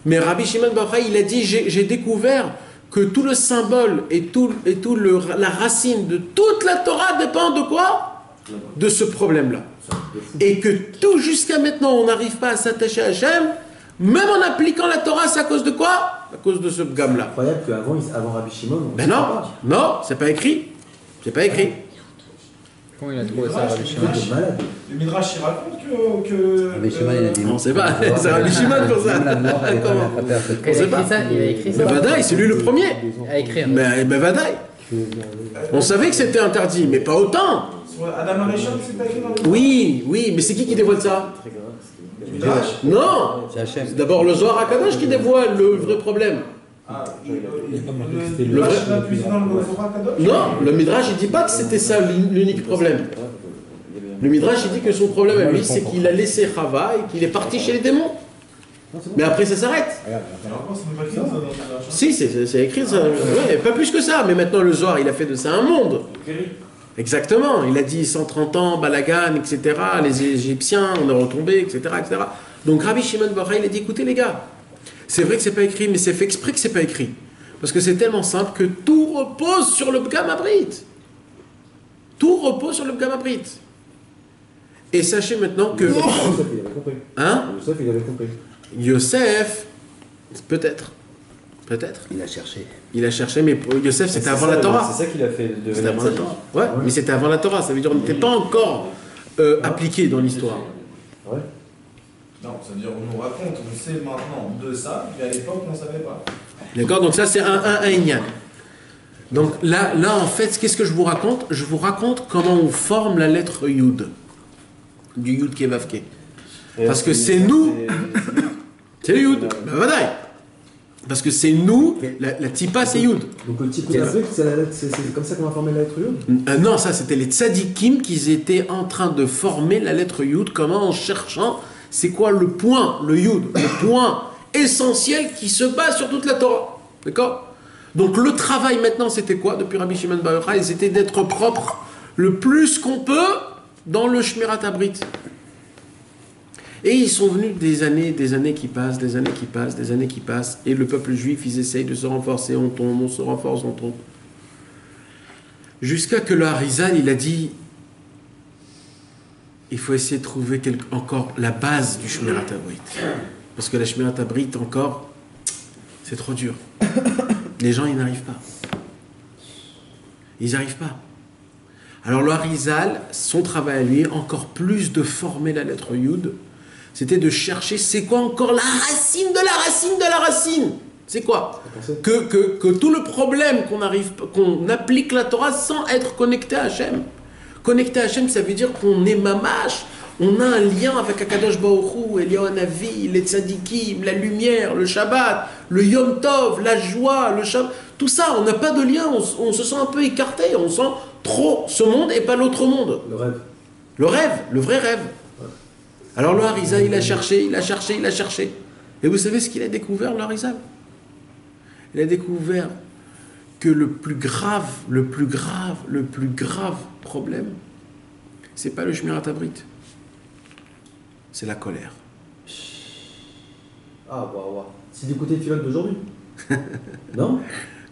Mais Rabbi Shimon Bar Yochai, il a dit j'ai découvert que tout le symbole et la racine de toute la Torah dépend de quoi? De ce problème-là. Et que tout jusqu'à maintenant, on n'arrive pas à s'attacher à Hachem. Même en appliquant la Torah, c'est à cause de quoi? À cause de ce gamme-là. C'est incroyable qu'avant Rabbi Shimon... Ben non, c'est pas écrit. C'est pas écrit. Comment il a trouvé ça, Rabbi Shimon? Le Midrash, il raconte que... Rabbi Shimon, il a dit... On sait pas, c'est Rabbi Shimon pour ça. Comment? Il a écrit ça, il a écrit ça. Mais Vadaï, c'est lui le premier. À écrire. Mais Vadaï. On savait que c'était interdit, mais pas autant. Adam Arishon, c'est pas écrit dans le... Oui, mais c'est qui dévoile ça? Midrash. Non, C'est Hachem. c'est d'abord le Zohar HaKadosh qui dévoile le vrai problème. Ah, Il y a pas marqué que c'était le le Midrash vrai. l'a puisé dans le Zohar Kadosh? Non, le Midrash, il dit pas que c'était ça l'unique problème. Le Midrash, il dit que son problème à lui, c'est qu'il a laissé Chava et qu'il est parti chez les démons. Mais après, ça s'arrête. Regarde, Et encore, c'est pas écrit ça dans le Midrash. Si, c'est écrit ça. Ouais, pas plus que ça. Mais maintenant, le Zohar, il a fait de ça un monde. Exactement. Il a dit 130 ans, Balagan, etc. Les Égyptiens, on est retombé, etc., etc. Donc Rabbi Shimon Bar Yochai, il a dit, écoutez les gars, c'est vrai que c'est pas écrit, mais c'est fait exprès que c'est pas écrit. Parce que c'est tellement simple que tout repose sur le Pgam Abrit. Tout repose sur le Pgam Abrit. Et sachez maintenant que... Youssef, il avait compris. Hein? Youssef, il avait compris. Yosef, peut-être. Peut-être. Il a cherché. Il a cherché, mais pour Yosef, c'était avant la Torah. C'est ça qu'il a fait de C'était avant la Torah. Ouais, mais c'était avant la Torah. Ça veut dire qu'on n'était pas encore appliqué dans l'histoire. Ouais. Non, ça veut dire on nous raconte, on sait maintenant de ça, mais à l'époque on ne savait pas. D'accord? Donc ça, c'est un Inyan. Donc là, en fait, qu'est-ce que je vous raconte? Je vous raconte comment on forme la lettre Yud. Du Yud Kevavke. Parce que c'est nous. C'est le Yud. Ben voilà. Parce que c'est nous, la Tipa, c'est Yud. Donc le type c'est comme ça qu'on va former la lettre Yud? Non, ça, c'était les tzadikim qui étaient en train de former la lettre Yud. Comment? En cherchant, c'est quoi le point, le Yud, le point essentiel qui se base sur toute la Torah. D'accord? Donc le travail maintenant, c'était quoi depuis Rabbi Shimon Bar Yochai? C'était d'être propre le plus qu'on peut dans le Shmirat Abrit. Et ils sont venus des années qui passent, des années qui passent, des années qui passent, et le peuple juif, ils essayent de se renforcer, on tombe, on se renforce, on tombe. Jusqu'à que le Harizal, il a dit, il faut essayer de trouver encore la base du Shmirat Abrit. Parce que la Shmirat Abrit, encore, c'est trop dur. Les gens, ils n'arrivent pas. Ils n'y arrivent pas. Alors le Harizal, son travail à lui, encore plus de former la lettre Yud, c'était de chercher c'est quoi encore la racine de la racine de la racine. C'est quoi? Que tout le problème qu'on applique la Torah sans être connecté à Hachem. Connecté à Hachem, ça veut dire qu'on est mamash, on a un lien avec Akadosh Baruch Hu, Eliyahu Hanavi, les tzadikim, la lumière, le Shabbat, le Yom Tov, la joie, le Shabbat. Tout ça, on n'a pas de lien, on se sent un peu écarté, on sent trop ce monde et pas l'autre monde. Le rêve. Le rêve, le vrai rêve. Alors le Harizal, il a cherché, il a cherché, il a cherché. Et vous savez ce qu'il a découvert, le Harizal? Il a découvert que le plus grave problème, c'est pas le Shmirat Abrit, c'est la colère. Ah, waouh. C'est du côté philosophe d'aujourd'hui. Non?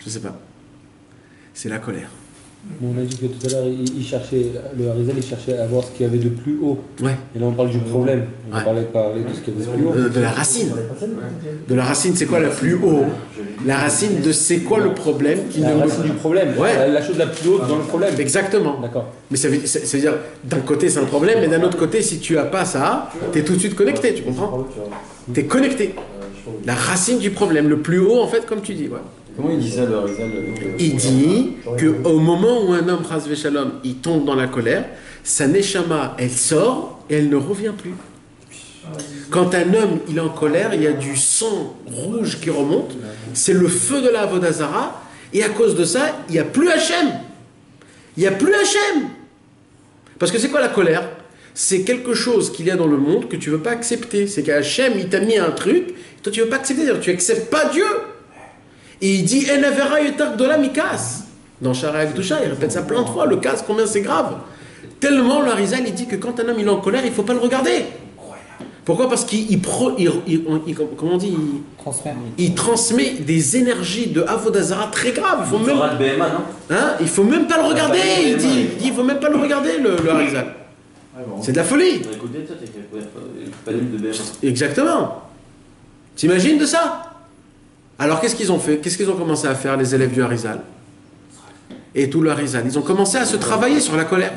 Je sais pas. C'est la colère. On a dit que tout à l'heure, le Harizal, il cherchait à voir ce qu'il y avait de plus haut. Ouais. Et là, on parle du problème. On Ouais. parlait de ce qu'il y avait de plus haut. De la racine. De la racine, c'est quoi la plus haut? La racine de c'est quoi le problème qui La ne- racine du problème. Ouais. La chose la plus haute dans le problème. Exactement. D'accord. Mais ça veut dire, d'un côté c'est un problème, mais d'un autre côté, si tu as pas ça, tu es tout de suite connecté, tu comprends? Tu es connecté. La racine du problème, le plus haut en fait, comme tu dis. Ouais. Comment il dit ça, le Harizal? Il dit qu'au moment où un homme, Chas Veshalom, il tombe dans la colère, sa neshama, elle sort et elle ne revient plus. Quand un homme, il est en colère, il y a du sang rouge qui remonte, c'est le feu de la Avodah Zarah, et à cause de ça, il n'y a plus Hachem. Il n'y a plus Hachem. Parce que c'est quoi la colère? C'est quelque chose qu'il y a dans le monde que tu ne veux pas accepter. C'est qu'Hachem, il t'a mis un truc, toi tu ne veux pas accepter, c'est-à-dire tu n'acceptes pas Dieu. Et il dit, En avera yotar gdola mikas. Dans Shara Akdusha, il répète ça plein de fois, le casse, combien c'est grave. Tellement le Harizal, il dit que quand un homme il est en colère, il ne faut pas le regarder. Pourquoi? Parce comment on dit, il transmet des énergies de Avodah Zarah très graves. Il faut même, Torah de BMA, non? hein, il faut même pas le regarder. Il dit, il faut même pas le regarder, le Harizal. C'est de la folie. Écoutez, toi, t'es pas de BMA. Exactement. T'imagines de ça? Alors qu'est-ce qu'ils ont fait? Qu'est-ce qu'ils ont commencé à faire, les élèves du Harizal et tout le Harizal? Ils ont commencé à se travailler sur la colère.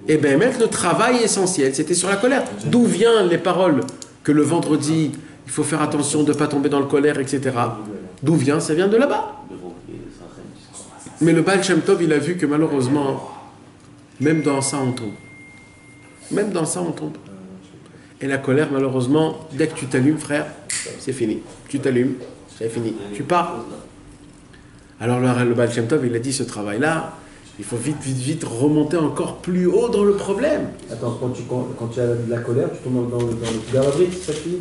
Et bien, même le travail essentiel, c'était sur la colère. D'où viennent les paroles que le vendredi, il faut faire attention de ne pas tomber dans le colère, etc. D'où vient? Ça vient de là-bas. Mais le Baal Shem Tov, il a vu que malheureusement, même dans ça, on tombe. Même dans ça, on tombe. Et la colère, malheureusement, dès que tu t'allumes, frère, c'est fini. Tu t'allumes, c'est fini, tu pars. Alors le Baal Shem Tov, il a dit ce travail-là, il faut vite remonter encore plus haut dans le problème. Attends, quand tu as de la colère, tu tombes dans le gavavrit, c'est ça que tu dis?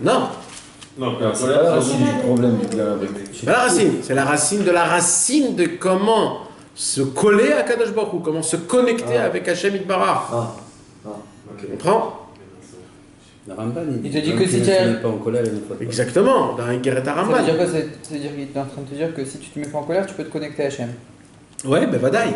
Non, Non, C'est pas la racine du problème du gavavrit. c'est pas la racine, c'est la racine de comment se coller à Kadosh Baruch Hu, comment se connecter avec Hachem Yitbarach. Ok. Tu comprends? Le Ramban, Il te dit même que si si tu tu ne es- te mets pas en colère, il ne faut pas. Exactement, dans un Geret Ça veut Ramban. dire quoi? Ça veut dire qu'il est en train de te dire que si tu te mets pas en colère, tu peux te connecter à Hachem. Ouais, ben Vadaï.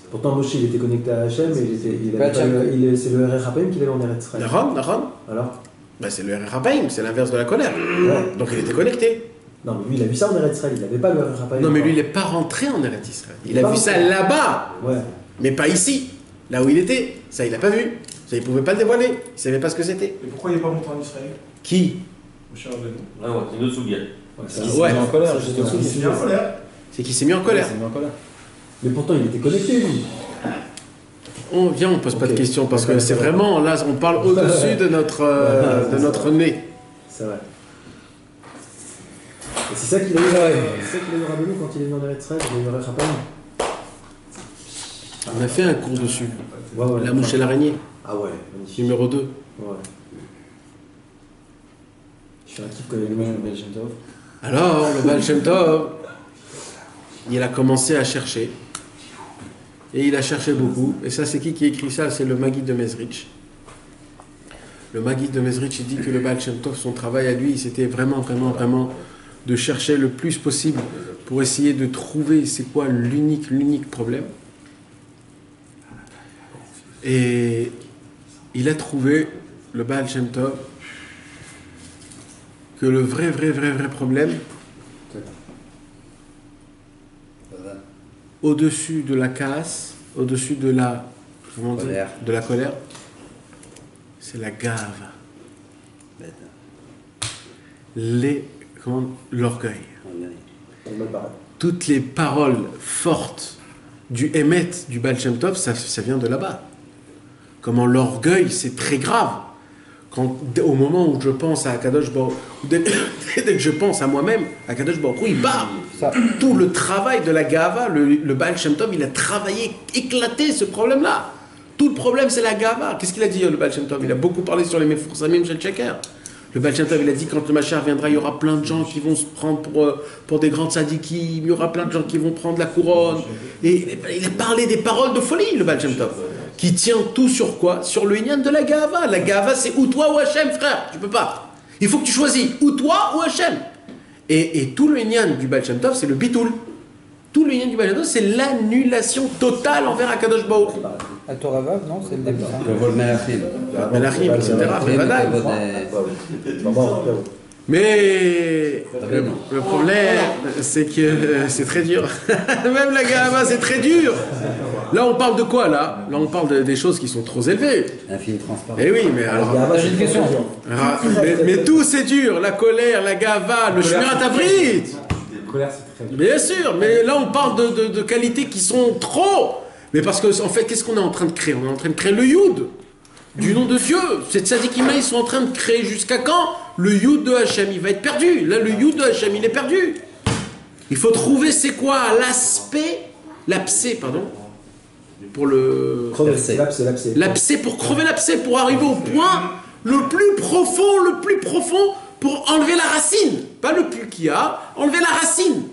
Pourtant, Moshe, il était connecté à Hachem, mais c'est le RRHPM qu'il avait en Eretz Israël. Naron. Alors Ben, c'est le RRHPM, c'est l'inverse de la colère. Ouais. Donc il était connecté. Non, mais lui, il a vu ça en Eretz Israël, il n'avait pas le RRHPM. Non, mais lui, il n'est pas rentré en Eretz Israël. Il Il est a pas vu ça rentré. là-bas, Ouais. mais pas ici, là où il était. Ça, il n'a pas vu. Ça, il ne pouvait pas le dévoiler. Il ne savait pas ce que c'était. Et pourquoi il n'est pas monté en Israël? Qui? Au cher Rabbeinu. Ah ouais, c'est une autre soulière. Ouais. en colère, justement. Il s'est mis en colère. C'est qu'il s'est mis en colère. Il s'est mis en colère. Mais pourtant, il était connecté, lui. On pose pas de Ok. questions parce que D'accord, c'est d'accord. vraiment, là, on parle au-dessus de notre nez. C'est vrai. Et c'est ça qu'il a eu, c'est ça qu'il a eu Rabbeinu quand il est venu en Eretz Israël, il a eu le RRHPM. On a fait un cours dessus. Ouais. La mouche et l'araignée, Ah ouais, magnifique. numéro 2. Ouais. Je suis un type quand il y a des mouches, mais j'aime bien. Alors, le Baal Shem Tov, il a commencé à chercher. Et il a cherché beaucoup. Et ça, c'est qui écrit ça? C'est le Maguid de Mezrich. Le Maguid de Mezrich, il dit que le Baal Shem Tov, son travail à lui, c'était vraiment de chercher le plus possible pour essayer de trouver c'est quoi l'unique problème. Et il a trouvé, le Baal Shem Tov, que le vrai problème, au-dessus de la casse, au-dessus de la Colère. de la colère, c'est la gave, l'orgueil. On me parle. Toutes les paroles fortes du Emet, du Baal Shem Tov, ça vient de là-bas. Comment l'orgueil, c'est très grave. Au moment où je pense à Kadosh Baruch Hu, dès que je pense à moi-même, à Kadosh Baruch Hu, il part. Tout le travail de la Gava, le Baal Shem Tov, il a travaillé, éclaté ce problème-là. Tout le problème, c'est la Gava. Qu'est-ce qu'il a dit, le Baal Shem Tov? Il a beaucoup parlé sur les Meforsamim Shel Sheker. Le Baal Shem Tov, il a dit, quand le Mashiach viendra, il y aura plein de gens qui vont se prendre pour des grands tzadikim, il y aura plein de gens qui vont prendre la couronne. Et il a parlé des paroles de folie, le Baal Shem Tov. Qui tient tout sur quoi? Sur le Inyan de la Gava. La Gava, c'est ou toi ou Hachem, frère. Tu peux pas. Il faut que tu choisis ou toi ou Hachem. Et tout le Inyan du Baal Shem Tov, c'est le bitoul. Tout le Inyan du Baal Shem Tov, c'est l'annulation totale envers Akadosh Baruch Hu. À Torah Vav, non? C'est le début. ça. Kavod Melachim. Melachim, etc. Melachim, Bevadaï. Kavod, Mais le problème, c'est que c'est très dur. Même la Gava, c'est très dur. Là, on parle de quoi, là? Là, on parle des choses qui sont trop élevées. Infini transparent. Eh oui, mais alors... J'ai une question. Mais tout, c'est dur. La colère, la Gava, le Shmirat Havrit. Colère, c'est très Bien sûr, mais là, on parle de qualités qui sont trop. Mais parce que, en fait, qu'est-ce qu'on est en train de créer? On est en train de créer le Yud. Du nom de Dieu. Ces tzadikim, ils sont en train de créer jusqu'à quand? Le Yud de Hachem, il va être perdu. Là, le Yud de Hachem, il est perdu. Il faut trouver c'est quoi l'abcès, pardon, pour le... L'abcès, pour crever l'abcès, pour arriver au point le plus profond, pour enlever la racine. Pas le plus qu'il y a, enlever la racine.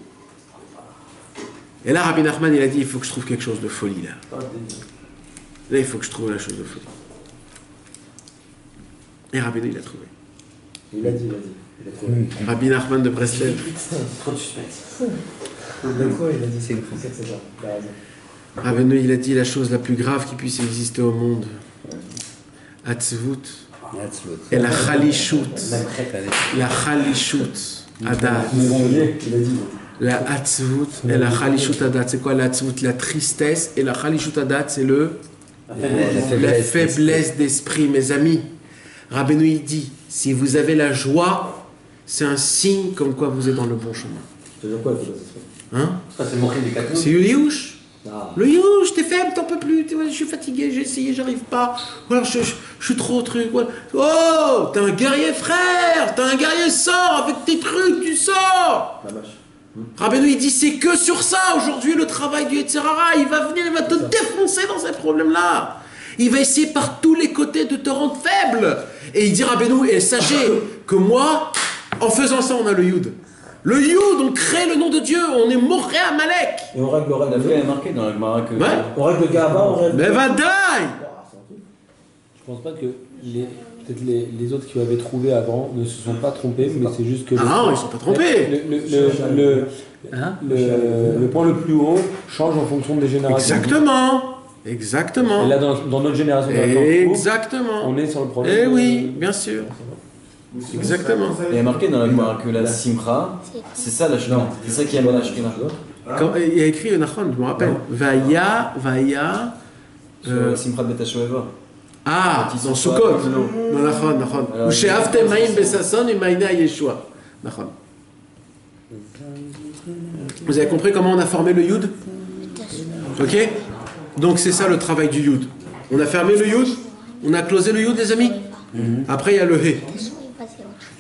Et là, Rabbi Nachman, il a dit, il faut que je trouve quelque chose de folie, là. Là, il faut que je trouve la chose de folie. Et Rabbi, il a trouvé. Il a dit. Il a trouvé. Rabbi Nachman de Breslev. Trop de suspense. De quoi il a dit? C'est ça. Il a raison. Rabbeinu, il a dit la chose la plus grave qui puisse exister au monde. Atzvut et la Chalishut. La Chalishut Adat. Il a dit. La Atzvut et la Chalishut Adat. C'est quoi la Atzvut? La tristesse. Et la Chalishut Adat, c'est la faiblesse d'esprit, mes amis. Rabbeinu, il dit, si vous avez la joie, c'est un signe comme quoi vous êtes dans le bon chemin. C'est-à-dire quoi, Hein? Ça, c'est le mot des C'est Yuliouch. Le youch, t'es faible, t'en peux plus, je suis fatigué, j'ai essayé, j'arrive pas. Ou alors je suis trop truc. Voilà. Oh, t'es un guerrier frère, t'es un guerrier, sors avec tes trucs, tu sors. Rabbeinu il dit c'est que sur ça aujourd'hui le travail du Yetzirara, il va venir, il va te défoncer dans ces problèmes-là. Il va essayer par tous les côtés de te rendre faible. Et il dit Rabbeinu, et sachez que moi, en faisant ça, on a le Yud. Le Yud, on crée le nom de Dieu, on est moré à Malek. Et on règle le La règle. feuille est marquée dans la Gemara que. Ouais. On règle le Gava, on règle. Mais va die. Je pense pas que peut-être les autres qui avaient trouvé avant ne se sont pas trompés, mais c'est juste que. Ah non, ils sont pas trompés. Le point le plus haut change en fonction des générations. Exactement. Et là, dans notre génération, Exactement. on est sur le problème. Eh oui, bien sûr. Exactement. Il y a marqué dans la Gemara que la Simcha, c'est ça la Shrina. C'est ça qui amène la Shrina. Il y a écrit Nachon, je me rappelle. Vaya. Sur Simcha de Betashoeva. Ah, dans Sukkot. Nachon. Ou chez Avtem Maïm Besasson et Maïna Yeshua. Nachon. Vous avez compris comment on a formé le Yud? Ok? Donc c'est ça le travail du Yud. On a fermé le Yud, on a closé le Yud, les amis. Après il y a le He.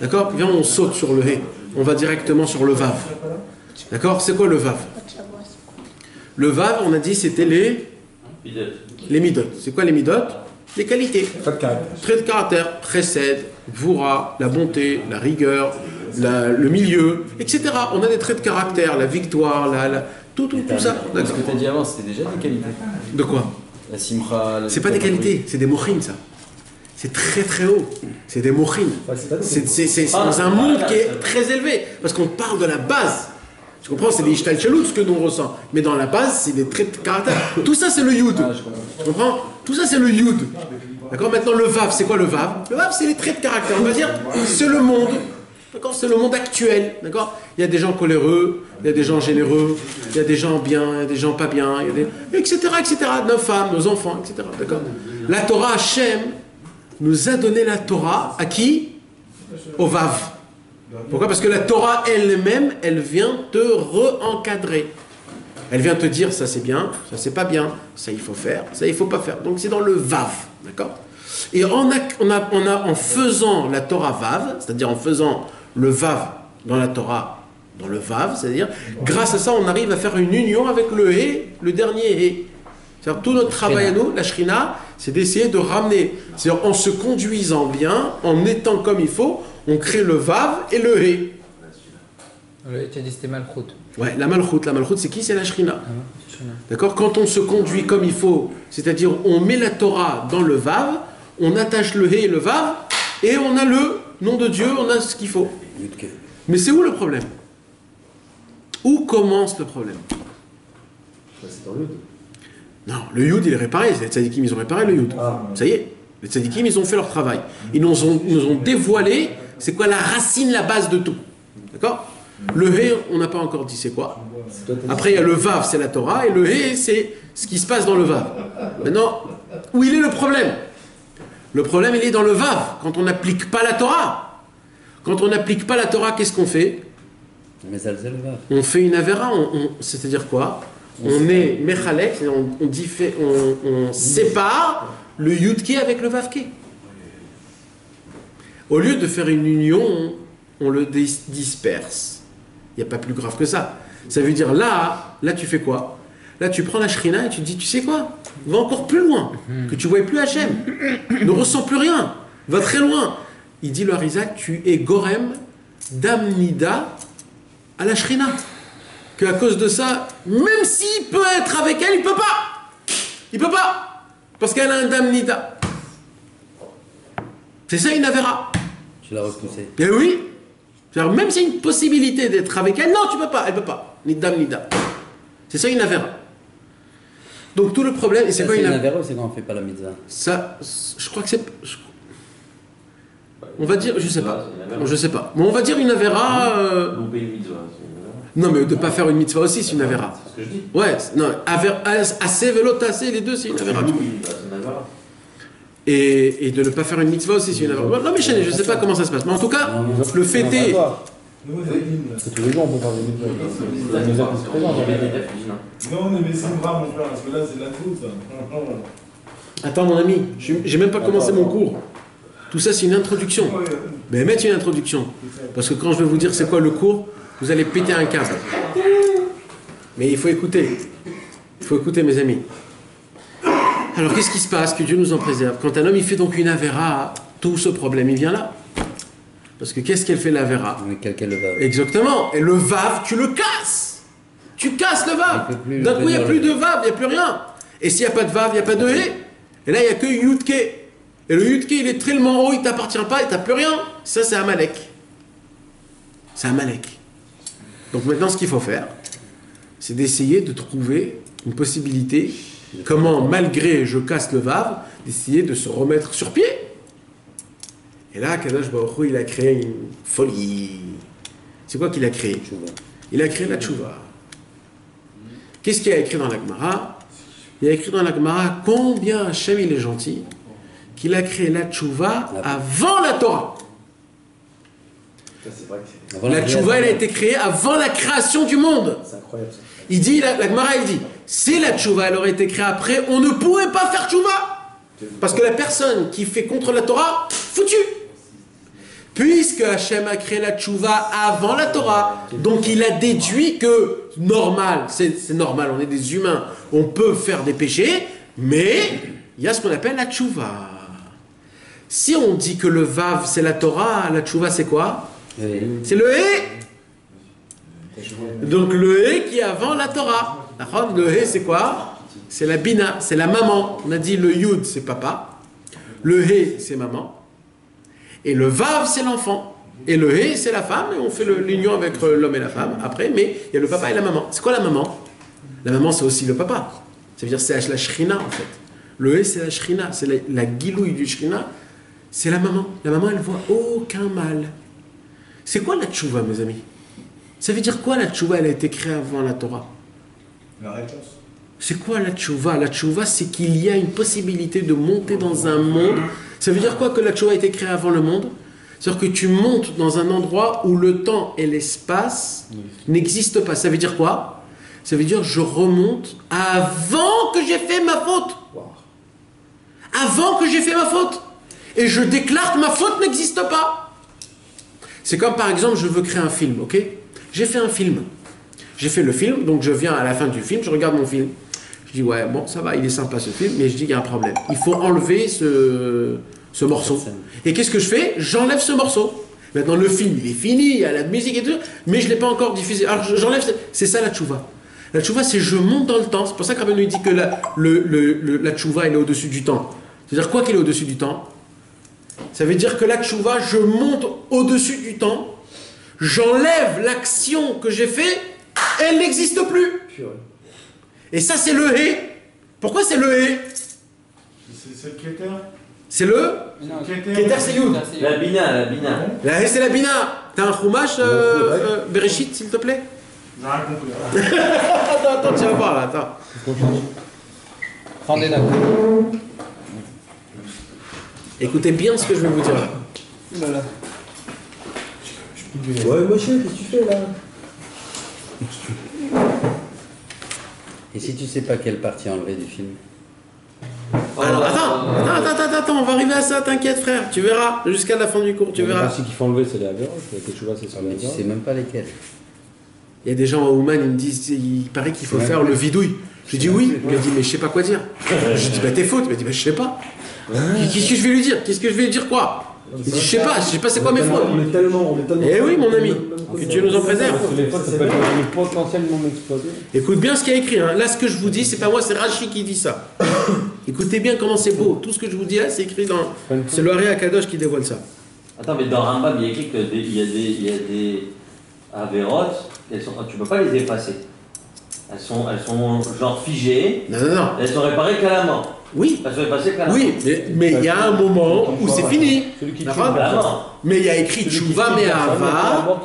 D'accord? Viens, on saute sur le He. On va directement sur le Vav. D'accord? C'est quoi le Vav? Le Vav, on a dit, c'était les midot. C'est quoi les midot? Les qualités. Traits de caractère. Précède, Voura, la bonté, la rigueur, le milieu, etc. On a des traits de caractère, la victoire, tout ça. Ce que tu as dit avant, c'était déjà des qualités. De quoi? La Simcha. C'est pas des qualités, c'est des mochines, ça. C'est très très haut. C'est des mochines. C'est dans un monde qui est très élevé. Parce qu'on parle de la base. Tu comprends? C'est des ishtal chalout ce que nous on ressent. Mais dans la base, c'est des traits de caractère. Tout ça, c'est le yud. Tu comprends? Tout ça, c'est le yud. D'accord? Maintenant, le vav, c'est quoi le vav? Le vav, c'est les traits de caractère. On va dire, c'est le monde. D'accord? C'est le monde actuel. D'accord? Il y a des gens coléreux, il y a des gens généreux, il y a des gens bien, il y a des gens pas bien, il y a des... etc., etc. Nos femmes, nos enfants, etc. D'accord? La Torah Hashem nous a donné la Torah à qui? Au vav. Pourquoi? Parce que la Torah elle-même, elle vient te re-encadrer. Elle vient te dire ça c'est bien, ça c'est pas bien, ça il faut faire, ça il faut pas faire. Donc c'est dans le vav, d'accord? Et en faisant la Torah vav, c'est-à-dire en faisant le vav dans la Torah, dans le vav, c'est-à-dire grâce à ça on arrive à faire une union avec le he, le dernier he. C'est-à-dire tout notre travail à nous, la shrina, c'est d'essayer de ramener, c'est-à-dire en se conduisant bien, en étant comme il faut, on crée le vav et le he. Tu as dit c'était malchout. Ouais, la malchout c'est qui? C'est la shrina. D'accord? Quand on se conduit comme il faut, c'est-à-dire on met la Torah dans le vav, on attache le he et le vav, et on a le nom de Dieu, on a ce qu'il faut. Mais c'est où le problème? Où commence le problème? C'est dans le Yud. Non, le Yud il est réparé, les tzadikim ils ont réparé le Yud. Ça y est, les tzadikim ils ont fait leur travail. Ils nous ont dévoilé c'est quoi la racine, la base de tout. D'accord? Le He, on n'a pas encore dit c'est quoi. Après il y a le Vav, c'est la Torah, et le He c'est ce qui se passe dans le Vav. Maintenant, où il est le problème? Le problème il est dans le Vav, quand on n'applique pas la Torah. Quand on n'applique pas la Torah, qu'est-ce qu'on fait? On fait une Avera, c'est-à-dire quoi? On est Mechalek, on sépare le Yudke avec le Vavke. Au lieu de faire une union, on le disperse. Il n'y a pas plus grave que ça. Ça veut dire là tu fais quoi? Là tu prends la Shrina et tu te dis, tu sais quoi? Va encore plus loin, que tu ne vois plus Hachem. Ne ressens plus rien, va très loin. Il dit le Harizak, tu es Gorem Damnida à la Shrina. Qu'à cause de ça, même s'il peut être avec elle, il peut pas. Il peut pas. Parce qu'elle a un damnida. C'est ça une avera. Tu l'as repoussé. Eh oui. C'est-à-dire, même s'il y a une possibilité d'être avec elle, non, tu peux pas. Elle peut pas. Ni damnida. C'est ça une avera. Donc tout le problème, et c'est quoi une avera ou c'est quand on fait pas la mitzvah? Ça, je crois que c'est... On va dire, je sais pas. Je sais pas. Mais on va dire une avera... Non, mais de ne pas faire une mitzvah aussi, c'est une avera. C'est ce que je dis. Ouais, non, assez, vélo, tassé, les deux, c'est une avera. Et de ne pas faire une mitzvah aussi, c'est une avera. Non, mais je ne sais pas comment ça se passe. Mais en tout cas, le fait est C'est tous les jours on peut faire des mitzvot. Ça nous a plus présent. Non, on est mais c'est bras, mon frère, parce que là, c'est de la faute, ça. Attends, mon ami, j'ai même pas commencé mon cours. Tout ça, c'est une introduction. Mais mettre une introduction. Parce que quand je vais vous dire c'est quoi le cours, vous allez péter un câble. Mais il faut écouter. Il faut écouter, mes amis. Alors, qu'est-ce qui se passe? Que Dieu nous en préserve. Quand un homme, il fait donc une avéra, tout ce problème, il vient là. Parce que qu'est-ce qu'elle fait, l'avéra? Quel le vav. Exactement. Et le vav, tu le casses. Tu casses le vav. D'un coup, il n'y a plus de vav, il n'y a plus rien. Et s'il n'y a pas de vav, il n'y a pas de hé. Et là, il n'y a que yudke. Et le yudke, il est tellement haut, il ne t'appartient pas, et tu n'as plus rien. Ça, c'est Amalek. C'est Amalek. Donc maintenant, ce qu'il faut faire, c'est d'essayer de trouver une possibilité, comment, malgré je casse le vav, d'essayer de se remettre sur pied. Et là, Kadosh Baruch Hu, il a créé une folie. C'est quoi qu'il a créé? Il a créé la tchouva. Qu'est-ce qu'il a écrit dans la Gemara? Il a écrit dans la Gemara combien Hachem il est gentil, qu'il a créé la tchouva avant la Torah. La tchouva, elle a été créée avant la création du monde. C'est incroyable ça. Il dit, la Gemara, il dit, si la tchouva, elle aurait été créée après, on ne pourrait pas faire tchouva. Parce que la personne qui fait contre la Torah, foutu. Puisque Hachem a créé la tchouva avant la Torah, donc il a déduit que normal, c'est normal, on est des humains, on peut faire des péchés, mais il y a ce qu'on appelle la tchouva. Si on dit que le vav c'est la Torah, la tchouva c'est quoi? C'est le hé. Donc le hé qui est avant la Torah. Le hé c'est quoi? C'est la bina, c'est la maman. On a dit le yud c'est papa, le hé c'est maman. Et le vav, c'est l'enfant. Et le hé, c'est la femme. Et on fait l'union avec l'homme et la femme après. Mais il y a le papa et la maman. C'est quoi la maman? La maman, c'est aussi le papa. Ça veut dire c'est la shrina, en fait. Le hé, c'est la shrina. C'est la guilouille du shrina. C'est la maman. La maman, elle voit aucun mal. C'est quoi la tchouva, mes amis? Ça veut dire quoi la tchouva? Elle a été créée avant la Torah. La réponse. C'est quoi la tchouva? La tchouva, c'est qu'il y a une possibilité de monter dans un monde. Ça veut dire quoi que la tchouva a été créée avant le monde? C'est-à-dire que tu montes dans un endroit où le temps et l'espace n'existent pas. Ça veut dire quoi? Ça veut dire je remonte avant que j'ai fait ma faute. Avant que j'ai fait ma faute. Et je déclare que ma faute n'existe pas. C'est comme par exemple, je veux créer un film, ok? J'ai fait un film. J'ai fait le film, donc je viens à la fin du film, je regarde mon film. Je dis, ouais, bon, ça va, il est sympa ce film, mais je dis qu'il y a un problème. Il faut enlever ce morceau. Et qu'est-ce que je fais? J'enlève ce morceau. Maintenant, le film, il est fini, il y a la musique et tout, mais je ne l'ai pas encore diffusé. Alors, j'enlève... C'est ça la tchouva. La tchouva, c'est je monte dans le temps. C'est pour ça qu'Rabbeinu dit que la tchouva, elle est au-dessus du temps. C'est-à-dire quoi qu'elle est au-dessus du temps? Ça veut dire que la tchouva, je monte au-dessus du temps, j'enlève l'action que j'ai fait, elle n'existe plus. Et ça, c'est le hé. Pourquoi c'est le hé? C'est le keter. C'est le keter, c'est yud. La bina. La hé, c'est la bina. T'as un chumash, Bereshit, s'il te plaît? J'ai rien compris. Attends, tu vas voir là, attends. Rendez là. Écoutez bien ce que je vais vous dire là. Voilà. Ouais, Moshe, qu'est-ce que tu fais là? Et si tu sais pas quelle partie enlever du film? Alors, attends, on va arriver à ça, t'inquiète frère, tu verras, jusqu'à la fin du cours, tu verras. Ce qu'il faut enlever, c'est les avéros. La tchouva, c'est sur les Mais tu avéros. sais même pas lesquelles. Il y a des gens à Ouman, ils me disent, il paraît qu'il faut faire le vidouille. Je dis oui, il m'a dit, mais je sais pas quoi dire. Je dis, bah t'es faute, il m'a dit, bah je sais pas. Qu'est-ce que je vais lui dire? Qu'est-ce que je vais lui dire quoi? Il dit, je sais pas c'est quoi mes fautes. On est tellement. Eh oui, mon ami, que Dieu nous en préserve. Parce que les fautes, ça peut être le potentiel non exploité. Écoute bien ce qu'il y a écrit. Hein. Là, ce que je vous dis, c'est pas moi, c'est Rashi qui dit ça. Écoutez bien comment c'est beau. Tout ce que je vous dis là, c'est écrit dans. C'est le Hari Akadosh qui dévoile ça. Attends, mais dans Rambam, il y a écrit qu'il y a des avérotes, tu peux pas les effacer. Elles sont genre figées. Non. Elles sont réparées qu'à la mort. Oui. Elles sont effacées qu'à la mort. Oui, mais il y a un moment où c'est fini. Celui qui D'accord. À la mort. Mais il y a écrit Tchouva Me'ava,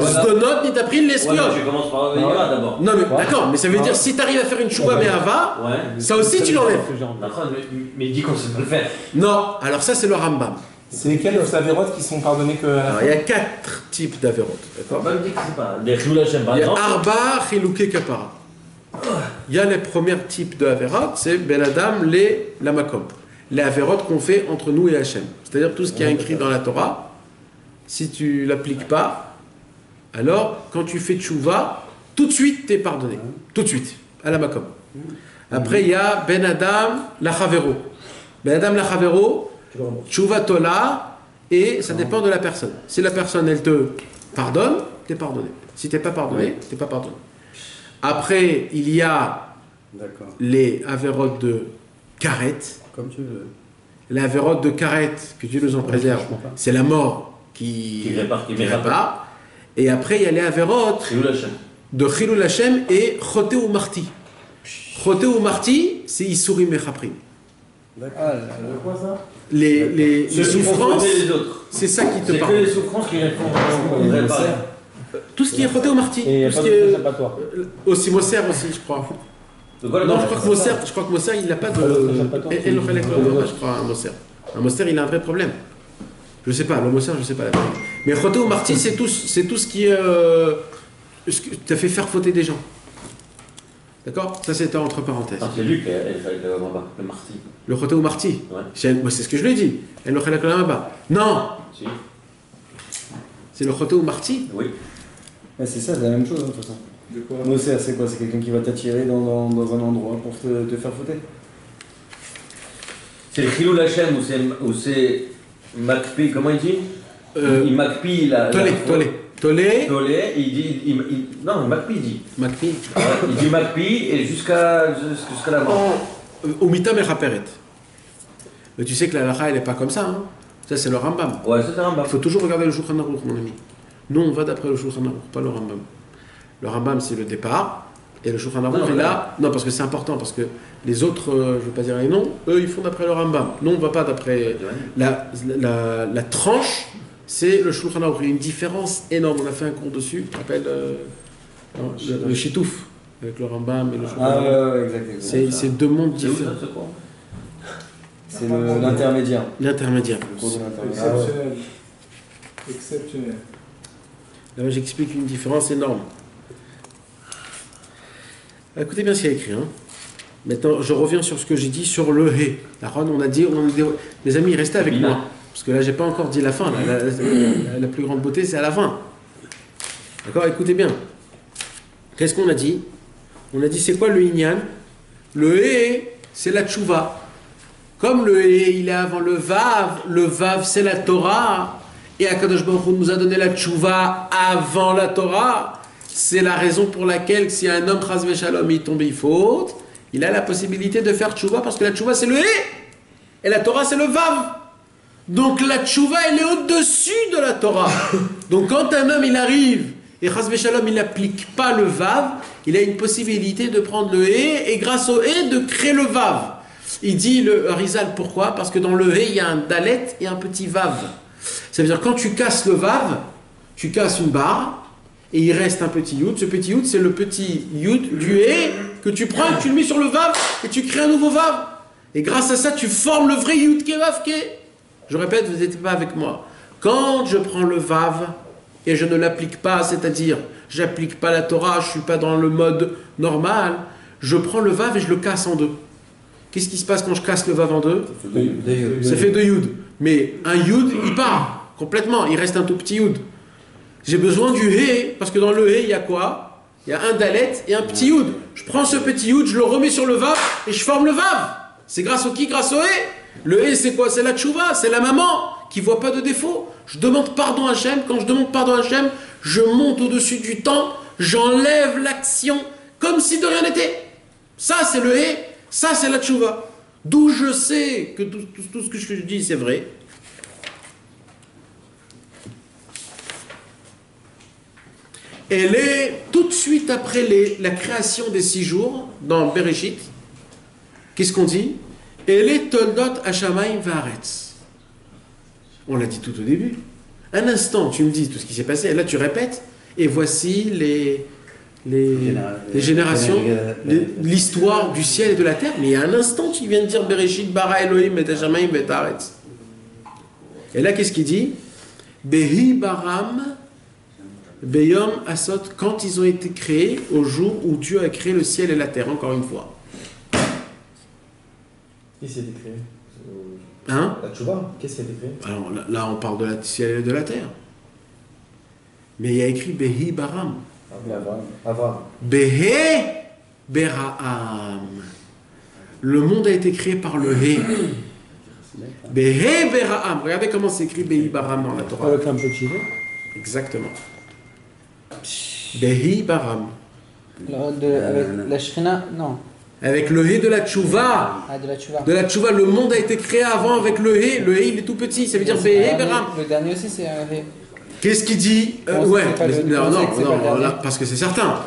Zdonot Nitaprin Ouais, Leskiot. mais tu commences par Avera d'abord. Non, mais d'accord, mais ça veut dire si tu arrives à faire une Tchouva Me'ava, Ouais. ça aussi tu l'enlèves. D'accord, mais il dit qu'on sait pas le faire. Non, alors ça c'est le Rambam. C'est lesquels les avérotes qui sont pardonnés que à la Alors, fin? il y a 4 types d'avérotes. D'accord? Pas me dire que c'est pas. Les Chilul Hashem, par Il y a exemple. Arba Chilouké Kapara. Il y a les premiers types de Averot, c'est Ben Adam, la Makom. Les Averot qu'on fait entre nous et Hachem. C'est-à-dire tout ce qui est écrit dans la Torah, si tu l'appliques pas, alors quand tu fais tchouva, tout de suite tu es pardonné. Tout de suite, à la Makom. Après il y a Ben Adam, la Chavero. Ben Adam, la Chavero, tchouva tola, et ça dépend de la personne. Si la personne elle te pardonne, tu es pardonné. Si tu n'es pas pardonné, tu n'es pas pardonné. Après, il y a les avérotes de Karet. Comme tu veux. Les avérotes de Karet, que Dieu nous en préserve, c'est la mort qui répare. Et après, il y a les avérotes Chilul Hashem. de Chilul Hashem et Choté ou Marti. Choté ou Marti, c'est Isurim et Chaprim. Quoi ça? Les Ceux qui font souffrances, sauter les autres. c'est ça qui te C'est que pardonne. les souffrances qui répondent. Tout ce qui est Choté ou Marti. Et il n'y a Tout pas ce qui de est... échappatoire. Aussi Moser aussi, je crois. De quoi, Non, je crois que Moser, il n'a pas de. Je crois, un Moser. Un Moser, il a un vrai problème. Je sais pas, le Moser, je sais pas la vérité. Mais Choté ou Marti, c'est tout ce qui est. Ce que t'as fait faire fauter des gens. D'accord? Ça, c'était entre parenthèses. C'est lui qui a fait le marty. Le Choté ou Marti. Ouais. Moi, c'est ce que je lui ai dit. Elle le Chalak Olamaba. Non! Si. C'est le Choté ou Marti. Oui. Ouais, c'est ça, c'est la même chose, hein, de toute façon. De quoi? Moser, c'est quoi? C'est quelqu'un qui va t'attirer dans un endroit pour te faire fouter. C'est le Chilul Hashem ou c'est Makpi, comment il dit? Il Makpi la. Tolé. Tolé, il dit. Non, Makpi il dit. Makpi. Il dit Makpi et jusqu'à la mort. Omita Mechaperet. Mais tu sais que la halakha, elle n'est pas comme ça. Hein. Ça, c'est le Rambam. Ouais, c'est un Il faut toujours regarder le Shulchan Aruch, mon ami. Nous, on va d'après le Shulchan Aruch, pas le Rambam. Le Rambam, c'est le départ. Et le Shulchan Aruch est là. Non, parce que c'est important, parce que les autres, je ne veux pas dire les noms, eux, ils font d'après le Rambam. Nous, on ne va pas d'après. La tranche, c'est le Shulchan Aruch. Il y a une différence énorme. On a fait un cours dessus, tu te rappelles le Chitouf, avec le Rambam et le Shulchan Aruch. Ah ouais, exactement. C'est deux mondes différents. C'est l'intermédiaire. L'intermédiaire. Le cours de l'intermédiaire. Exceptionnel. Exceptionnel. Là, j'explique une différence énorme. Écoutez bien ce qu'il y a écrit. Hein. Maintenant, je reviens sur ce que j'ai dit sur le hé. La Ron, on a dit, les amis, restez avec moi. Parce que là, j'ai pas encore dit la fin. Là. La plus grande beauté, c'est à la fin. D'accord? Écoutez bien. Qu'est-ce qu'on a dit? On a dit, c'est quoi le Inyan? Le hé, c'est la tchouva. Comme le hé, il est avant le vav, c'est la Torah. Et Akadosh Baruch Hu nous a donné la tchouva avant la Torah. C'est la raison pour laquelle si un homme chas v'shalom il tombe, il faute, il a la possibilité de faire tchouva parce que la tchouva c'est le hé et la Torah c'est le vav. Donc la tchouva elle est au-dessus de la Torah. Donc quand un homme il arrive et chas v'shalom il n'applique pas le vav, il a une possibilité de prendre le hé et grâce au hé de créer le vav. Il dit le Harizal pourquoi? Parce que dans le hé il y a un dalet et un petit vav. Ça veut dire quand tu casses le vav, tu casses une barre. Et il reste un petit yud. Ce petit yud, c'est le petit yud du hé que tu prends et tu le mets sur le vav et tu crées un nouveau vav. Et grâce à ça, tu formes le vrai yud qui est vav qui est. Je répète, vous n'êtes pas avec moi. Quand je prends le vav et je ne l'applique pas, c'est-à-dire, j'applique pas la Torah, je suis pas dans le mode normal, je prends le vav et je le casse en deux. Qu'est-ce qui se passe quand je casse le vav en deux? Ça fait deux yud. Mais un yud, il part complètement. Il reste un tout petit yud. J'ai besoin du hé, parce que dans le hé, il y a quoi? Il y a un dalet et un petit yud. Je prends ce petit yud, je le remets sur le vav et je forme le vav. C'est grâce au qui? Grâce au hé. Le hé, c'est quoi? C'est la tchouva, c'est la maman qui voit pas de défaut. Je demande pardon à Hachem. Quand je demande pardon à Hachem, je monte au-dessus du temps, j'enlève l'action comme si de rien n'était. Ça, c'est le hé, ça, c'est la tchouva. D'où je sais que tout ce que je dis, c'est vrai. Elle est tout de suite après la création des 6 jours, dans Bereshit. Qu'est-ce qu'on dit? Elle est Toldot Hashamayim Vaaretz. On l'a dit tout au début. Un instant, tu me dis tout ce qui s'est passé, et là tu répètes, et voici les générations, l'histoire du ciel et de la terre. Mais il y a un instant, tu viens de dire Bereshit bara Elohim et Hashamayim et Haaretz. Et là, qu'est-ce qu'il dit? Behi baram beyom asot, quand ils ont été créés, au jour où Dieu a créé le ciel et la terre, encore une fois. Qu'est-ce qui a été créé? Hein? La tchouva, qu'est-ce qui a été créé? Alors là, on parle de la ciel et de la terre. Mais il y a écrit Behi baram. Avram. Behe beraam. Le monde a été créé par le He. Behe beraam. Regardez comment c'est écrit Behi baram dans la Torah. Avec un petit He. Exactement. Behi baram. Avec la Shrina, non. Avec le He de la tchouva. Ah, de la Tchouva. De la tchouva, le monde a été créé avant avec le He. Le He, il est tout petit. Ça veut dire Behe beraam. Le dernier aussi, c'est un He. Qu'est-ce qu'il dit? Ouais, non, là, parce que c'est certain.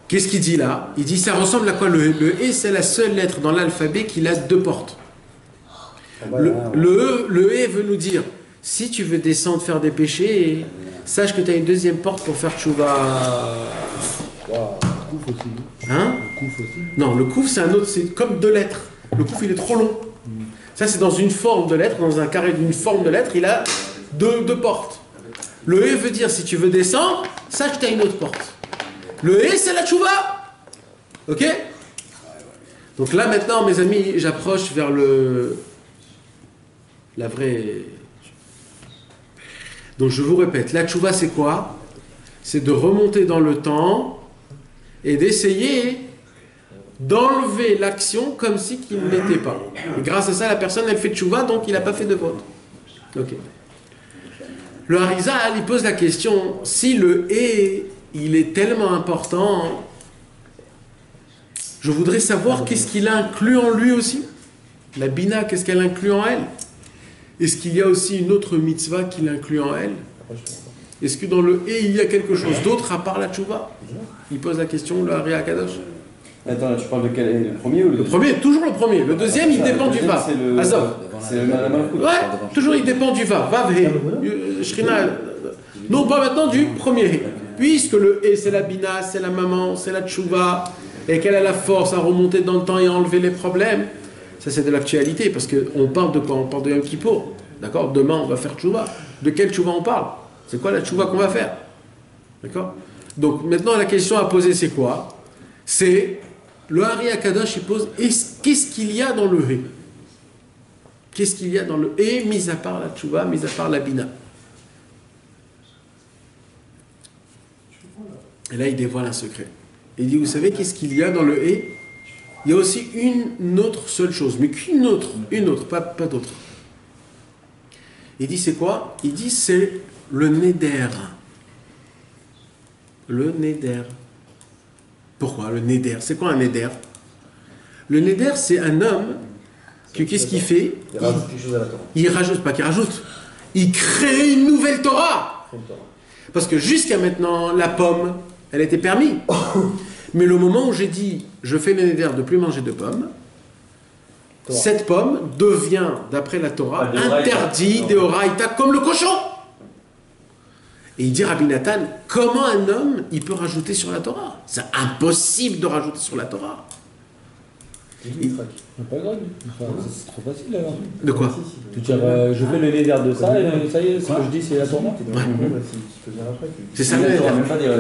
Qu'est-ce qu'il dit là? Il dit ça ressemble à quoi le He? Le He, c'est la seule lettre dans l'alphabet qui a deux portes. Le He veut nous dire, si tu veux descendre faire des péchés, sache que tu as une deuxième porte pour faire tchouva. Kouf aussi. Hein? Le Kouf aussi. Non, le kouf c'est un autre, c'est comme deux lettres. Le kouf il est trop long. Ça c'est dans une forme de lettre, dans un carré d'une forme de lettre, il a deux portes. Le He veut dire, si tu veux descendre, sache que tu as une autre porte. Le He, c'est la tchouva. Ok? Donc là, maintenant, mes amis, j'approche vers la vraie... Donc je vous répète, la tchouva, c'est quoi? C'est de remonter dans le temps et d'essayer d'enlever l'action comme si qu'il ne l'était pas. Et grâce à ça, la personne, elle fait tchouva, donc il n'a pas fait de faute. Ok. Le Harizal, il pose la question, si le He, il est tellement important, je voudrais savoir qu'est-ce qu'il a inclus en lui aussi. La Bina, qu'est-ce qu'elle inclut en elle? Est-ce qu'il y a aussi une autre mitzvah qu'il inclut en elle? Est-ce que dans le He, il y a quelque chose d'autre à part la tchouva? Il pose la question, le Hari Akadosh. Attends, là, tu parles de quel? Le premier ou le Le premier, toujours le premier. Le deuxième, il dépend du Vav. C'est le Azov. C'est la malchoute. Ouais, toujours il dépend du Vav. Vav, He. Shrina. Non, pas maintenant du premier He. Puisque le He, c'est la Bina, c'est la maman, c'est la tchouva, et qu'elle a la force à remonter dans le temps et à enlever les problèmes, ça c'est de l'actualité, parce qu'on parle de quoi? On parle de Yom Kippour. D'accord? Demain, on va faire tchouva. De quelle tchouva on parle? C'est quoi la tchouva qu'on va faire? D'accord? Donc maintenant, la question à poser, c'est quoi? C'est, le Hari Akadosh, il pose, qu'est-ce qu'il y a dans le He? Qu'est-ce qu'il y a dans le He, mis à part la tchouva, mis à part la Bina? Et là, il dévoile un secret. Il dit, vous savez qu'est-ce qu'il y a dans le He? Il y a aussi une autre seule chose, mais qu'une autre, pas d'autre. Il dit, c'est quoi? Il dit, c'est le Neder. Le Neder. Pourquoi le Neder? C'est quoi un Neder? Le Neder, c'est un homme qui, qu'est-ce qu'il fait? Il rajoute quelque chose à la Torah. Il rajoute, pas qu'il rajoute, il crée une nouvelle Torah. Parce que jusqu'à maintenant, la pomme, elle était permise. Mais le moment où j'ai dit, je fais le Neder de plus manger de pommes, cette pomme devient, d'après la Torah, interdite des Oraïta comme le cochon. Et il dit Rabbi Nathan, comment un homme, il peut rajouter sur la Torah? C'est impossible de rajouter sur la Torah. Pas grave. Enfin, c'est trop facile alors. De quoi? Tu dis, je fais le Neder de ça et ça y est, ce que je dis, c'est la Torah. C'est ça le On Neder. va même pas dire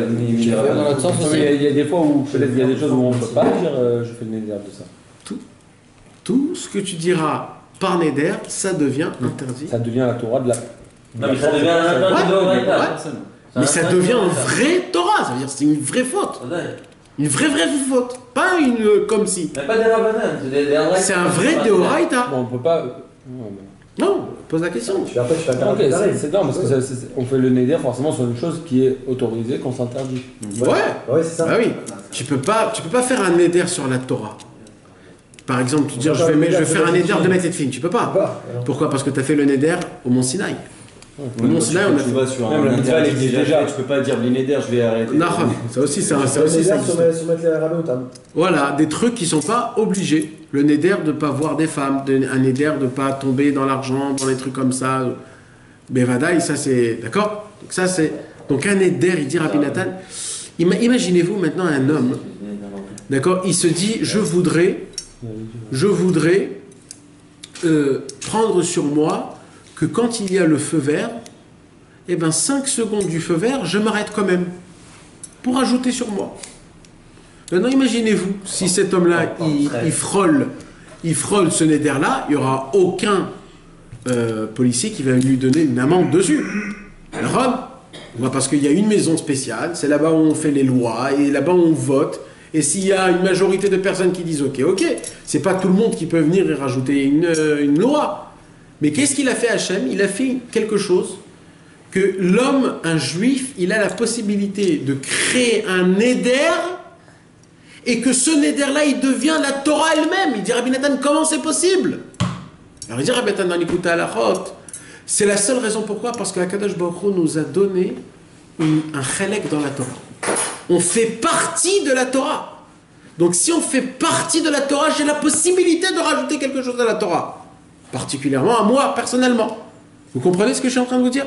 Dans notre sens aussi. Il y a des fois où peut-être il y a des choses où on ne peut pas dire, je fais le Neder de ça. Tout ce que tu diras par Neder, ça devient interdit. Ça devient la Torah de la. Non, mais ça devient un interdit de Oraïta. Mais ça devient une vraie Torah, ça veut dire c'est une vraie faute. Une vraie faute. Pas une comme si. Mais pas des rabbinans, c'est des Oraïta. C'est un vrai Deoraita. Bon, on peut pas. Non, pose la question. Puis après, tu fais un Ok, c'est non, parce que on fait le Neder forcément sur une chose qui est autorisée, qu'on s'interdit. Ouais, Ouais, c'est ça. bah oui. Tu peux pas faire un Neder sur la Torah. Par exemple, tu dis je vais faire un Neder de mettre les filles. Tu peux pas. Pourquoi? Parce que tu as fait le Neder au Mont Sinaï. Au Mont Sinaï, on a Tu fait. vas sur Même un la mitzvah, elle existe déjà. tu peux pas dire l'inéder, je vais arrêter. Non, ça aussi, ça Ça existe. soumettre les rabbins au tam. Voilà, des trucs qui sont pas obligés. Le Neder de pas voir des femmes, un Neder de pas tomber dans l'argent, dans les trucs comme ça. Bevadaï, ça c'est. D'accord? Donc ça c'est. Donc un Neder, il dit Rabbi Nathan. Imaginez-vous maintenant un homme. D'accord? Il se dit je voudrais prendre sur moi que quand il y a le feu vert, eh ben 5 secondes du feu vert, je m'arrête quand même pour ajouter sur moi. Maintenant, imaginez-vous, si cet homme-là, il frôle ce néder-là, il n'y aura aucun policier qui va lui donner une amende dessus. Alors, parce qu'il y a une maison spéciale, c'est là-bas où on fait les lois, et là-bas où on vote, et s'il y a une majorité de personnes qui disent ok, c'est pas tout le monde qui peut venir et rajouter une loi. Mais qu'est-ce qu'il a fait Hachem? Il a fait quelque chose que l'homme, un juif, il a la possibilité de créer un néder, et que ce néder-là, il devient la Torah elle-même. Il dit Rabbi Nathan, comment c'est possible? Alors il dit Rabbi Nathan, écoutez à la rote, c'est la seule raison pourquoi, parce que Akadosh Baruch Hu nous a donné un chelek dans la Torah. On fait partie de la Torah. Donc si on fait partie de la Torah, j'ai la possibilité de rajouter quelque chose à la Torah. Particulièrement à moi, personnellement. Vous comprenez ce que je suis en train de vous dire?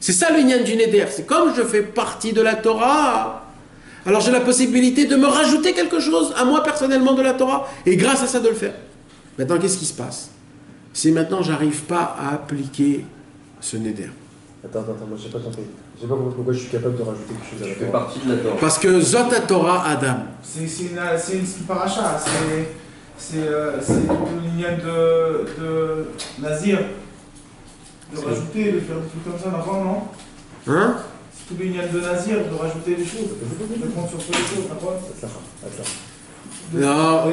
C'est ça le nyan du neder. C'est comme je fais partie de la Torah, alors j'ai la possibilité de me rajouter quelque chose à moi personnellement de la Torah, et grâce à ça de le faire. Maintenant, qu'est-ce qui se passe? Si maintenant j'arrive pas à appliquer ce neder. Attends, moi j'ai pas compris. J'ai pas compris pourquoi je suis capable de rajouter quelque chose à la Tu fais Torah. partie de la Torah. Parce que Zot Torah Adam. C'est une paracha, c'est tout l'ignan de Nazir. De rajouter, de faire des trucs comme ça d'avant, non? Hein? C'est tout l'ignan de Nazir, de rajouter des choses. De compte sur les choses, d'accord? Non,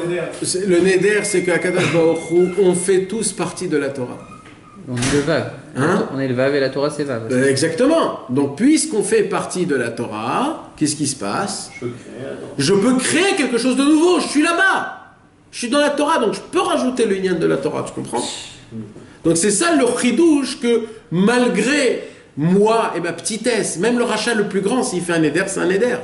le neder, c'est qu'à Kadosh Baruch Hu, on fait tous partie de la Torah. On est le Vav. Hein? On est le Vav et la Torah, c'est Vav. Exactement. Donc, puisqu'on fait partie de la Torah, qu'est-ce qui se passe? Je peux créer quelque chose de nouveau. Je suis là-bas. Je suis dans la Torah, donc je peux rajouter le lien de la Torah, tu comprends? Donc, c'est ça le chidouche, que malgré moi et ma petitesse, même le rachat le plus grand, s'il fait un neder, c'est un neder.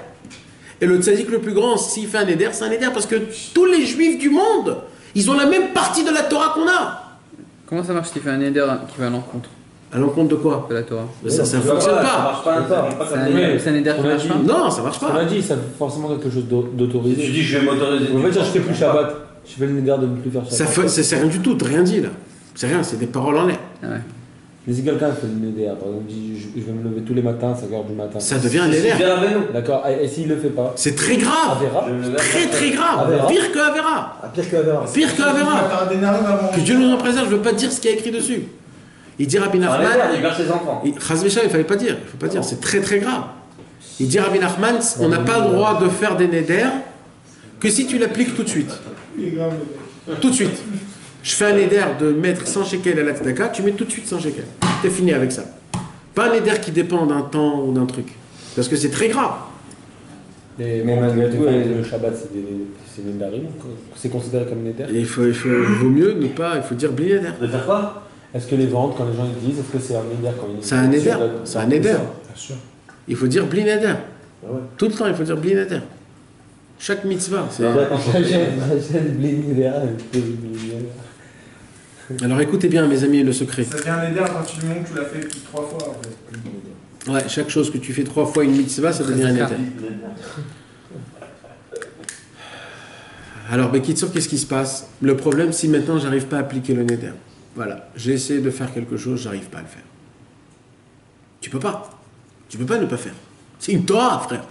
Et le tzaddik le plus grand, s'il fait un neder, c'est un neder, parce que tous les juifs du monde, ils ont la même partie de la Torah qu'on a. Comment ça marche si tu fais un neder qui va à l'encontre À l'encontre de quoi? de la Torah? Ça ne Ça fonctionne marche pas. pas, ça marche pas comme des- C'est un neder qui On a marche dit- pas? Non, ça marche On a pas. dit, ça fait forcément quelque chose d'autorisé. Tu dis je vais m'autoriser. On va dire, je fais plus Shabbat. Je fais le neder de ne plus faire Ça Shabbat. c'est rien du tout, t'as rien dit là. C'est rien, c'est des paroles en l'air. Ah ouais. Mais si quelqu'un fait le neder, par exemple, dit je vais me lever tous les matins à 5h du matin. Ça devient un C'est neder. bien avec nous. D'accord, et s'il le fait pas? C'est très grave. Avera. Je me lève Très très grave. Avera. Pire que Avera. Ah, pire que Avera. Pire que Avera. T'as d'énerver avant. Que Dieu nous en préserve, je ne veux pas dire ce qu'il y a écrit dessus. Il dit Rabbi Ah, Nachman. il garde ses enfants. Chaz Vesham, il ne fallait pas dire. Il faut pas dire, c'est très très grave. Il dit Rabbi Nachman, on n'a pas le droit de faire des néders que si tu l'appliques tout de suite. Il est grave, le mec. Tout de suite. Je fais un éder de mettre 100 shekels à la tzedaka, tu mets tout de suite 100 shekels. T'es fini avec ça. Pas un éder qui dépend d'un temps ou d'un truc. Parce que c'est très grave. Mais malgré tout, le Shabbat, c'est des nédarim. C'est considéré comme neder. Et il vaut mieux ne pas, il faut dire bli éder. De faire quoi? Est-ce que les ventes, quand les gens ils disent, est-ce que c'est un neder quand ils C'est un éder. C'est un éder. Bien sûr. Il faut dire bli éder. Ah ouais. Tout le temps, il faut dire bli éder. Chaque mitzvah. c'est- J'achète bli neder. Alors écoutez bien, mes amis, le secret. Ça devient un éder à partir du moment où tu l'as fait plus de 3 fois, en fait. Ouais, chaque chose que tu fais 3 fois une mitzvah, ça devient un éder. Alors, Bekitsour, qu'est-ce qui se passe? Le problème, si maintenant j'arrive pas à appliquer le neder. Voilà, j'ai essayé de faire quelque chose, j'arrive pas à le faire. Tu peux pas. Tu peux pas ne pas faire. C'est une Torah, frère.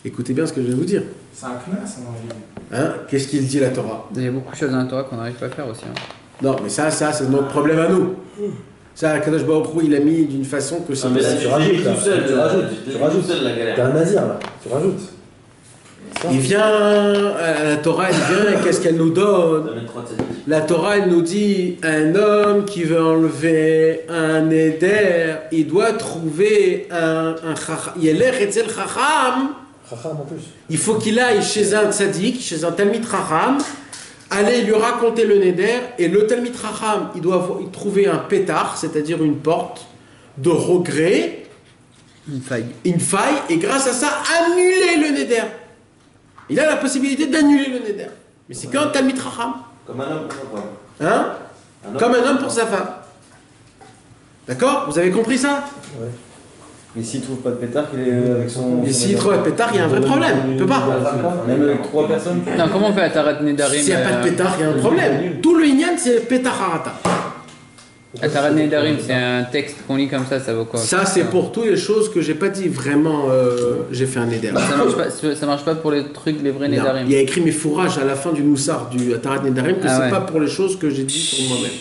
Écoutez bien ce que je vais vous dire. C'est un knas, ça, dans la vie. Hein? Qu'est-ce qu'il dit la Torah? Il y a beaucoup de choses dans la Torah qu'on n'arrive pas à faire aussi. Hein. Non, mais ça, c'est notre problème à nous. Ça, Kadosh Baruch Hu, il a mis d'une façon que c'est... Ah, mais là, tu tu rajoutes, vis là. tout seul. Tu rajoutes, tu Tu rajoutes. tout seul la T'es galère. un nazir là, tu rajoutes. Ça. Il vient, la Torah, elle vient, et qu'est-ce qu'elle nous donne? Ça met 3 tzaddik. La Torah, elle nous dit, un homme qui veut enlever un éder, il doit trouver un chacham. Yelech etzel chacham. Chacham en plus. Il faut qu'il aille chez un tzaddik, chez un talmid chacham, aller lui raconter le neder, et le talmid chacham, il doit trouver un pétard, c'est-à-dire une porte de regret, Une faille. une faille, et grâce à ça, annuler le neder. Il a la possibilité d'annuler le neder. Mais c'est qu'un talmid chacham. Comme un homme pour sa femme. Hein? Un homme. Comme un homme pour sa femme. D'accord? Vous avez compris ça? Et s'il trouve pas de pétard, qu'il est avec son. Et s'il trouve un pétard, il y a un vrai problème. Il peut pas. Même avec 3 personnes. Non, comment on fait la Tarat Nedarim S'il n'y a pas de pétard, il y a un problème. Tout le Inyan, c'est pétard harata. Atarat Nedarim, c'est un texte qu'on lit comme ça vaut quoi? Ça, c'est pour toutes les choses que j'ai pas dit vraiment. J'ai fait un Neder. Ça marche pas pour les trucs, les vrais Non, Nedarim. il y a écrit mes fourrages à la fin du Moussar, du Atarat Nedarim, que Ah c'est ouais. pas pour les choses que j'ai dit sur moi-même.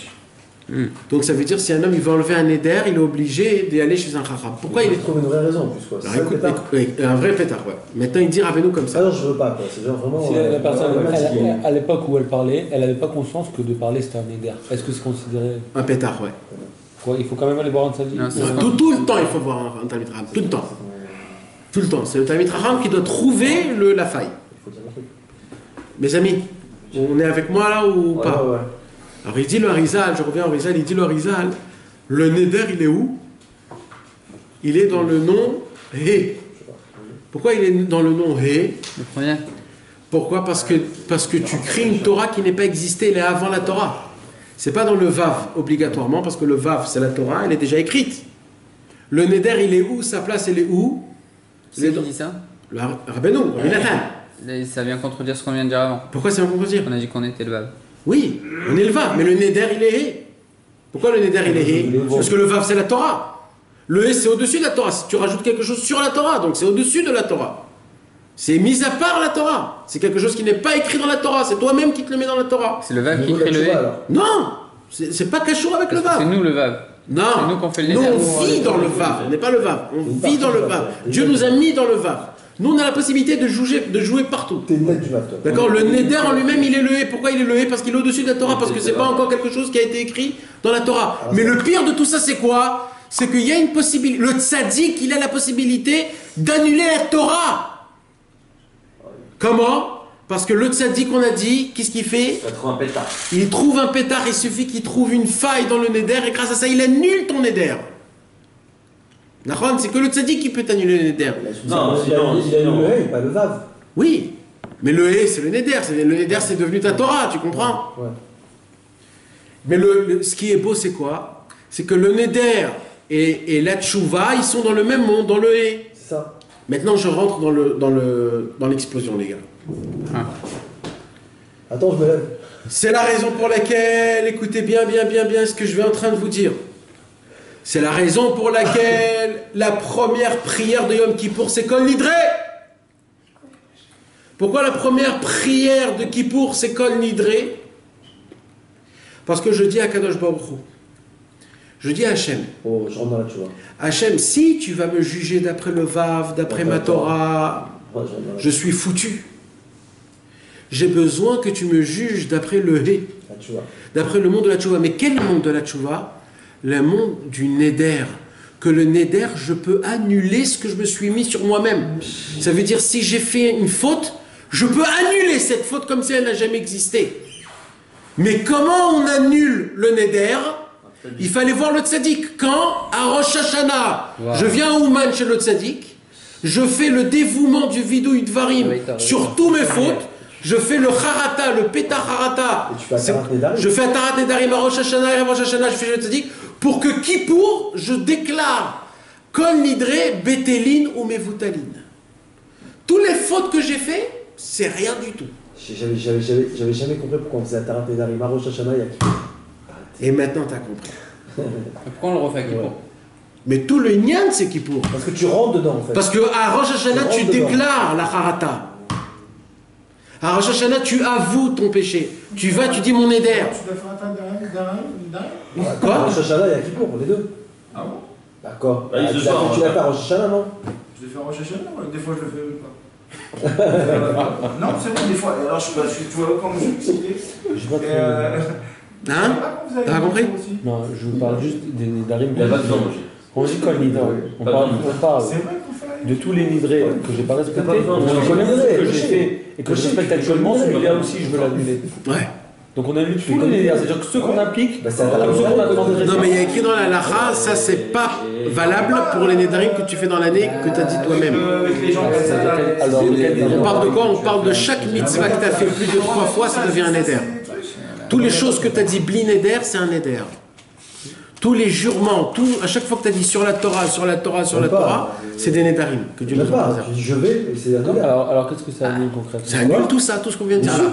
Donc ça veut dire si un homme il veut enlever un Neder, il est obligé d'aller chez un Chacham. Pourquoi il est trouve une vraie raison en plus quoi. Alors, écoute, un vrai pétard, ouais. Maintenant il dit Rabbeinu comme ça. Ah non, je veux pas quoi. C'est genre vraiment. Si la personne, fatigué. à l'époque où elle parlait, elle n'avait pas conscience que de parler c'était un éder. Est-ce que c'est considéré Un pétard, ouais. quoi? Il faut quand même aller boire un sadi. Non, c'est- Tout le temps il faut voir un Talmid Raham, tout le temps. Tout le temps. C'est le Talmid Raham qui doit trouver la faille. Il faut dire un truc. Mes amis, on est avec moi là ou pas? Ouais. Alors il dit le Harizal, je reviens au Harizal, il dit le Harizal, le Neder il est où? Il est dans le nom He. Pourquoi il est dans le nom He? Le premier. Pourquoi? Parce que tu crées une Torah qui n'est pas existée, elle est avant la Torah. C'est pas dans le Vav obligatoirement, parce que le Vav c'est la Torah, elle est déjà écrite. Le Neder il est où? Sa place elle est où? C'est qui dit ça? Le Rabbeinu, Rabbi Nathan. Là, ça vient contredire ce qu'on vient de dire avant. Pourquoi ça va contredire? On a dit qu'on était le Vav. Oui, on est le Vav, mais le Neder il est He. Pourquoi le Neder il est He? Parce que le Vav c'est la Torah. Le He c'est au-dessus de la Torah. Si tu rajoutes quelque chose sur la Torah, donc c'est au-dessus de la Torah. C'est mis à part la Torah. C'est quelque chose qui n'est pas écrit dans la Torah. C'est toi-même qui te le mets dans la Torah. C'est le Vav qui crée le He. Non, c'est pas cachour avec le Parce que Vav. c'est nous le Vav. Non, C'est nous qu'on fait le nous Neder. on vit dans le Vav. On n'est pas le Vav. On vit dans le Vav. Dieu nous a mis dans le Vav. Nous on a la possibilité de jouer partout. T'es une tête du Vav toi. D'accord. Le Neder en lui-même, il est le He. Pourquoi il est le He? Parce qu'il est au-dessus de la Torah. Parce que c'est pas encore quelque chose qui a été écrit dans la Torah. Mais le pire de tout ça, c'est quoi? C'est qu'il y a une possibilité. Le tzaddik, il a la possibilité d'annuler la Torah. Comment? Parce que le tzaddik, on a dit, qu'est-ce qu'il fait? Ça trouve un pétard. Il trouve un pétard. Il suffit qu'il trouve une faille dans le Neder. Et grâce à ça, il annule ton Neder. Nahon, c'est que le tzaddik qui peut t'annuler le Neder. Non, il a sinon. le He, pas le Vav. Oui. Mais le He, c'est le Neder. Le Neder, c'est devenu ta Torah. Tu comprends? Ouais. Mais ce qui est beau, c'est quoi? C'est que le Neder et la Tchouva, ils sont dans le même monde, dans le He. C'est ça. Maintenant, je rentre dans l'explosion, les gars. Attends, je me lève. C'est la raison pour laquelle, écoutez bien ce que je vais en train de vous dire. C'est la raison pour laquelle la première prière de Yom Kippour, c'est Kol Nidre. Pourquoi la première prière de Kippour, c'est Kol Nidre? Parce que je dis à Kadosh Baruch Hu, je dis à Hachem, Oh, je rentre dans la tu vois. Hachem, si tu vas me juger d'après le Vav, d'après ma Torah, Ouais, je rentre dans la je suis foutu. J'ai besoin que tu me juges d'après le He, tu vois. d'après le monde de la Tchouva. Mais quel monde de la Tchouva? Le monde du Neder. Que le Neder, je peux annuler ce que je me suis mis sur moi-même. Ça veut dire, si j'ai fait une faute, je peux annuler cette faute comme si elle n'a jamais existé. Mais comment on annule le Neder? Il fallait voir le tzaddik. Quand? À Rosh Hashanah, je viens à Ouman chez le tzaddik, je fais le dévouement du vidouille Dvarim sur tous mes fautes, je fais le harata, le péta harata, Et tu fais Atarat Nedarim. je fais Atarat Nedarim à Rosh Hashanah et à Rosh Hashanah, je fais le tzaddik, pour que Kippour, je déclare Kol Nidre, Betelin ou Mevoutalin. Tous les fautes que j'ai fait, c'est rien du tout. J'avais jamais compris pourquoi on faisait Atarat Nedarim à Rosh Hashanah. Et maintenant, tu as compris. Pourquoi on le refait à Kippour? Mais tout le Nyan, c'est Kippour. Parce que tu rentres dedans en fait. Parce qu'à Rosh Hashanah, tu rentres dedans. déclares la harata. À Rosh Hashanah, tu avoues ton péché. Tu vas, tu dis mon éder. Tu dois faire un d'un. Quoi? À Rosh Hashanah, il y a Kippour, les deux. Ah bon? D'accord. Bah, ils se soient, Tu l'as fait à Rosh Hashanah, non? Je l'ai fait en Rosh Hashanah, ouais. Des fois je le fais même pas. Non, c'est vrai, des fois. Alors je suis, tu vois, comme je suis cité. J'ai pas Et très... Hein? T'as compris? Non, je vous parle juste des Nidarim. Il n'y a pas de temps, Roger. Quand on dit Kol Nidre, on parle C'est vrai qu'on fait. de tous les Nidrés que j'ai pas respectés, T'as pas besoin de on changer. connaît que j'ai fait et que je respecte actuellement, celui-là aussi je veux l'annuler. Ouais. Donc on annule tous les Nidrés, c'est-à-dire que ceux qu'on applique, Bah, c'est comme ceux qu'on a demandé. Non, mais il y a écrit dans la lacha, ça c'est pas valable pour les Nedarim que tu fais dans l'année que tu as dit toi-même. Avec les gens comme ça. Alors, On parle de quoi? On parle de chaque mitzvah que tu as fait plus de 3 fois, ça devient un Neder. Toutes les choses que tu as dit bli Neder, c'est un Neder. Tous les jurements, à chaque fois que tu as dit sur la Torah, c'est des Nedarim que Dieu Je nous ne a pas. préservés. Je dis je vais et c'est un Neder. Alors qu'est-ce que ça annule concrètement? Ça annule tout ça, tout ce qu'on vient de dire là.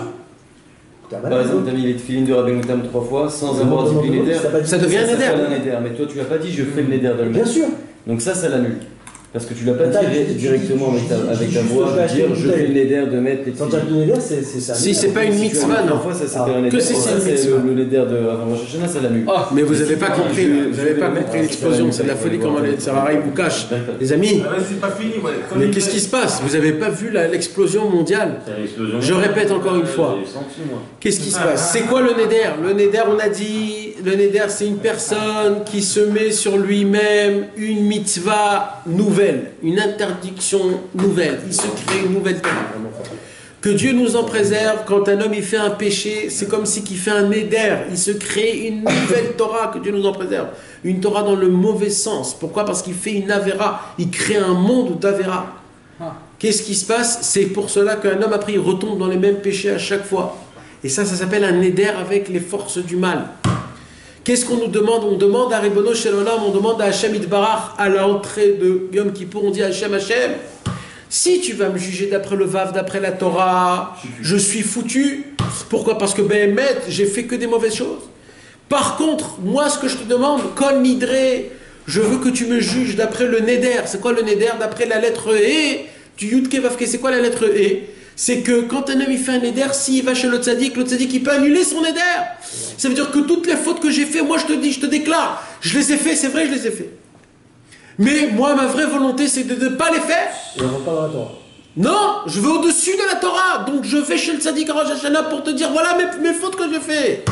Par exemple, t'as mis les tefilines de Rabbeinu Tam 3 fois sans avoir dit le neder. Ça devient un neder. Mais toi, tu l'as pas dit, je fais le neder de le Bien sûr. Donc ça l'annule. Parce que tu l'as pas Attends, dit directement avec ta voix, de dire je fais le neder de mettre les Sans dire le neder, c'est ça. Si c'est pas une mitzvah, non. Fois, ça s'appelle un neder. Que si c'est une mitzvah. Le neder de avant Rosh Hashanah, ça l'annule. Mais vous n'avez pas compris, l'explosion, c'est de la folie comment les Tsararaï vous cachent. Les amis, C'est pas fini, ouais. mais qu'est-ce qui se passe? Vous n'avez pas vu l'explosion mondiale? Je répète encore une fois. Qu'est-ce qui se passe? C'est quoi le neder? Le neder, on a dit, le neder c'est une personne qui se met sur lui-même une mitzvah nouvelle, une interdiction nouvelle. Il se crée une nouvelle Torah. Que Dieu nous en préserve. Quand un homme il fait un péché, c'est comme si qu'il fait un neder. Il se crée une nouvelle Torah, que Dieu nous en préserve. Une Torah dans le mauvais sens. Pourquoi? Parce qu'il fait une avéra. Il crée un monde d'avéra. Qu'est-ce qui se passe? C'est pour cela qu'un homme après il retombe dans les mêmes péchés à chaque fois. Et ça s'appelle un neder avec les forces du mal. Qu'est-ce qu'on nous demande? On demande à Ribono Shel Olam, on demande à Hachem Itbarach à l'entrée de Yom Kippour, on dit à Hachem, si tu vas me juger d'après le Vav, d'après la Torah, je suis foutu. Pourquoi? Parce que Behemet, j'ai fait que des mauvaises choses. Par contre, moi ce que je te demande, Kol Nidre, je veux que tu me juges d'après le Neder. C'est quoi le Neder? D'après la lettre E du Yudke Vavke. C'est quoi la lettre E? C'est que quand un homme il fait un neder, s'il va chez le tzaddik il peut annuler son neder. Ça veut dire que toutes les fautes que j'ai fait, moi je te dis, je te déclare, je les ai fait, c'est vrai, je les ai fait. Mais moi, ma vraie volonté, c'est de ne pas les faire. Et on va pas dans la Torah. Non, je vais au-dessus de la Torah. Donc je vais chez le tzaddik à Rosh Hashanah pour te dire, voilà mes fautes que j'ai fait.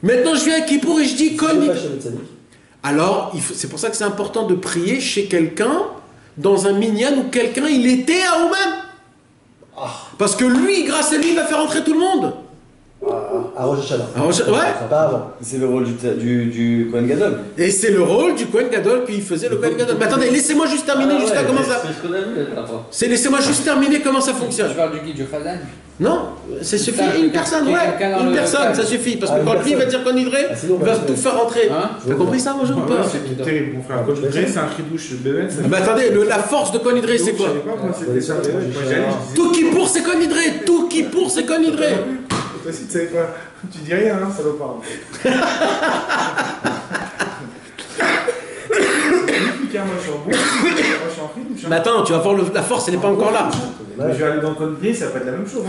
Maintenant je viens à Kippour et je dis, alors, c'est pour ça que c'est important de prier chez quelqu'un, dans un minyan où quelqu'un, il était à Oman. Parce que lui, grâce à lui, il va faire entrer tout le monde. À Rosh Hashanah. Ouais. Pas avant. C'est le rôle du Kohen Gadol. Et c'est le rôle du Kohen Gadol qu'il faisait le Kohen Gadol. Mais attendez, laissez-moi juste terminer jusqu'à comment ça. Laissez-moi juste terminer comment ça fonctionne. Tu parles du guide, je Khazan? Non, ça suffit. Une personne, ouais. Une personne, ça suffit. Parce que quand lui va dire Kohen Nidre, il va tout faire rentrer. T'as compris ça, moi, je ou pas? C'est terrible, mon frère. Kohen Nidre, c'est un chidouche bébé. Mais attendez, la force de Kohen Nidre, c'est quoi? Tout qui pour, c'est Kohen Nidre. Tout qui pour, c'est Kohen Nidre. Toi aussi, tu sais quoi? Tu dis rien, hein, salopard. Mais attends, tu vas voir la force, elle n'est pas encore là. Mais je vais aller dans le Kohen Nidre, ça va pas être la même chose.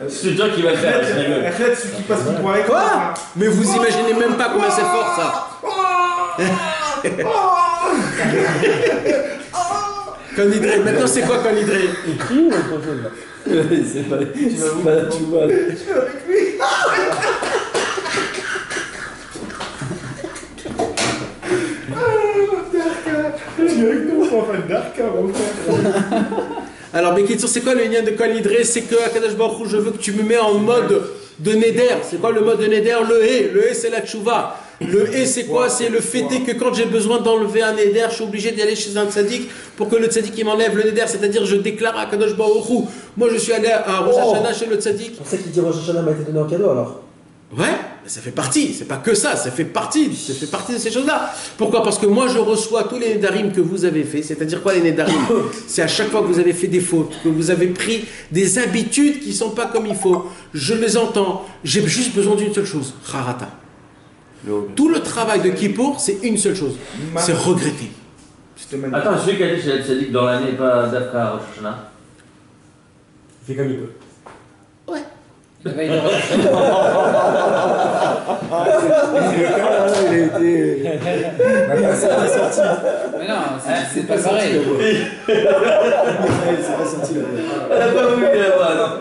C'est toi qui vas le faire. Arrête, celui qui passe qui pourrait. Quoi? Mais vous imaginez même pas comment c'est fort ça. Kohen Nidre, maintenant c'est quoi Kohen Nidre? Écrit ou autre chose là? C'est pas tu vois. Alors, Bekitsour, c'est quoi le lien de Kohen Nidre? C'est que Akadosh Baruch Hu, je veux que tu me mets en mode de neder. C'est quoi le mode de neder? Le hé, c'est la tchouva. Le hé, c'est quoi? C'est le fait que quand j'ai besoin d'enlever un neder, je suis obligé d'aller chez un tzaddik pour que le tzaddik il m'enlève le neder. C'est-à-dire, je déclare à Akadosh Baruch Hu. Moi, je suis allé à Rosh Hashanah chez le tzaddik. C'est pour ça qu'il dit Rosh Hashanah m'a été donné en cadeau alors. Ouais, mais ça fait partie, c'est pas que ça fait partie de ces choses-là. Pourquoi? Parce que moi je reçois tous les nedarim que vous avez fait, c'est-à-dire quoi les nedarim? C'est à chaque fois que vous avez fait des fautes, que vous avez pris des habitudes qui sont pas comme il faut. Je les entends, j'ai juste besoin d'une seule chose, Harata. Tout le travail de Kippour, c'est une seule chose, c'est regretter. Attends, celui qui a dit chez le tzaddik dans l'année, pas d'Afka à Rosh Hashanah. Il fait comme il peut. Ouais. Il a été. Mais non, c'est pas pareil. C'est pas sorti là. Elle a pas voulu là-bas.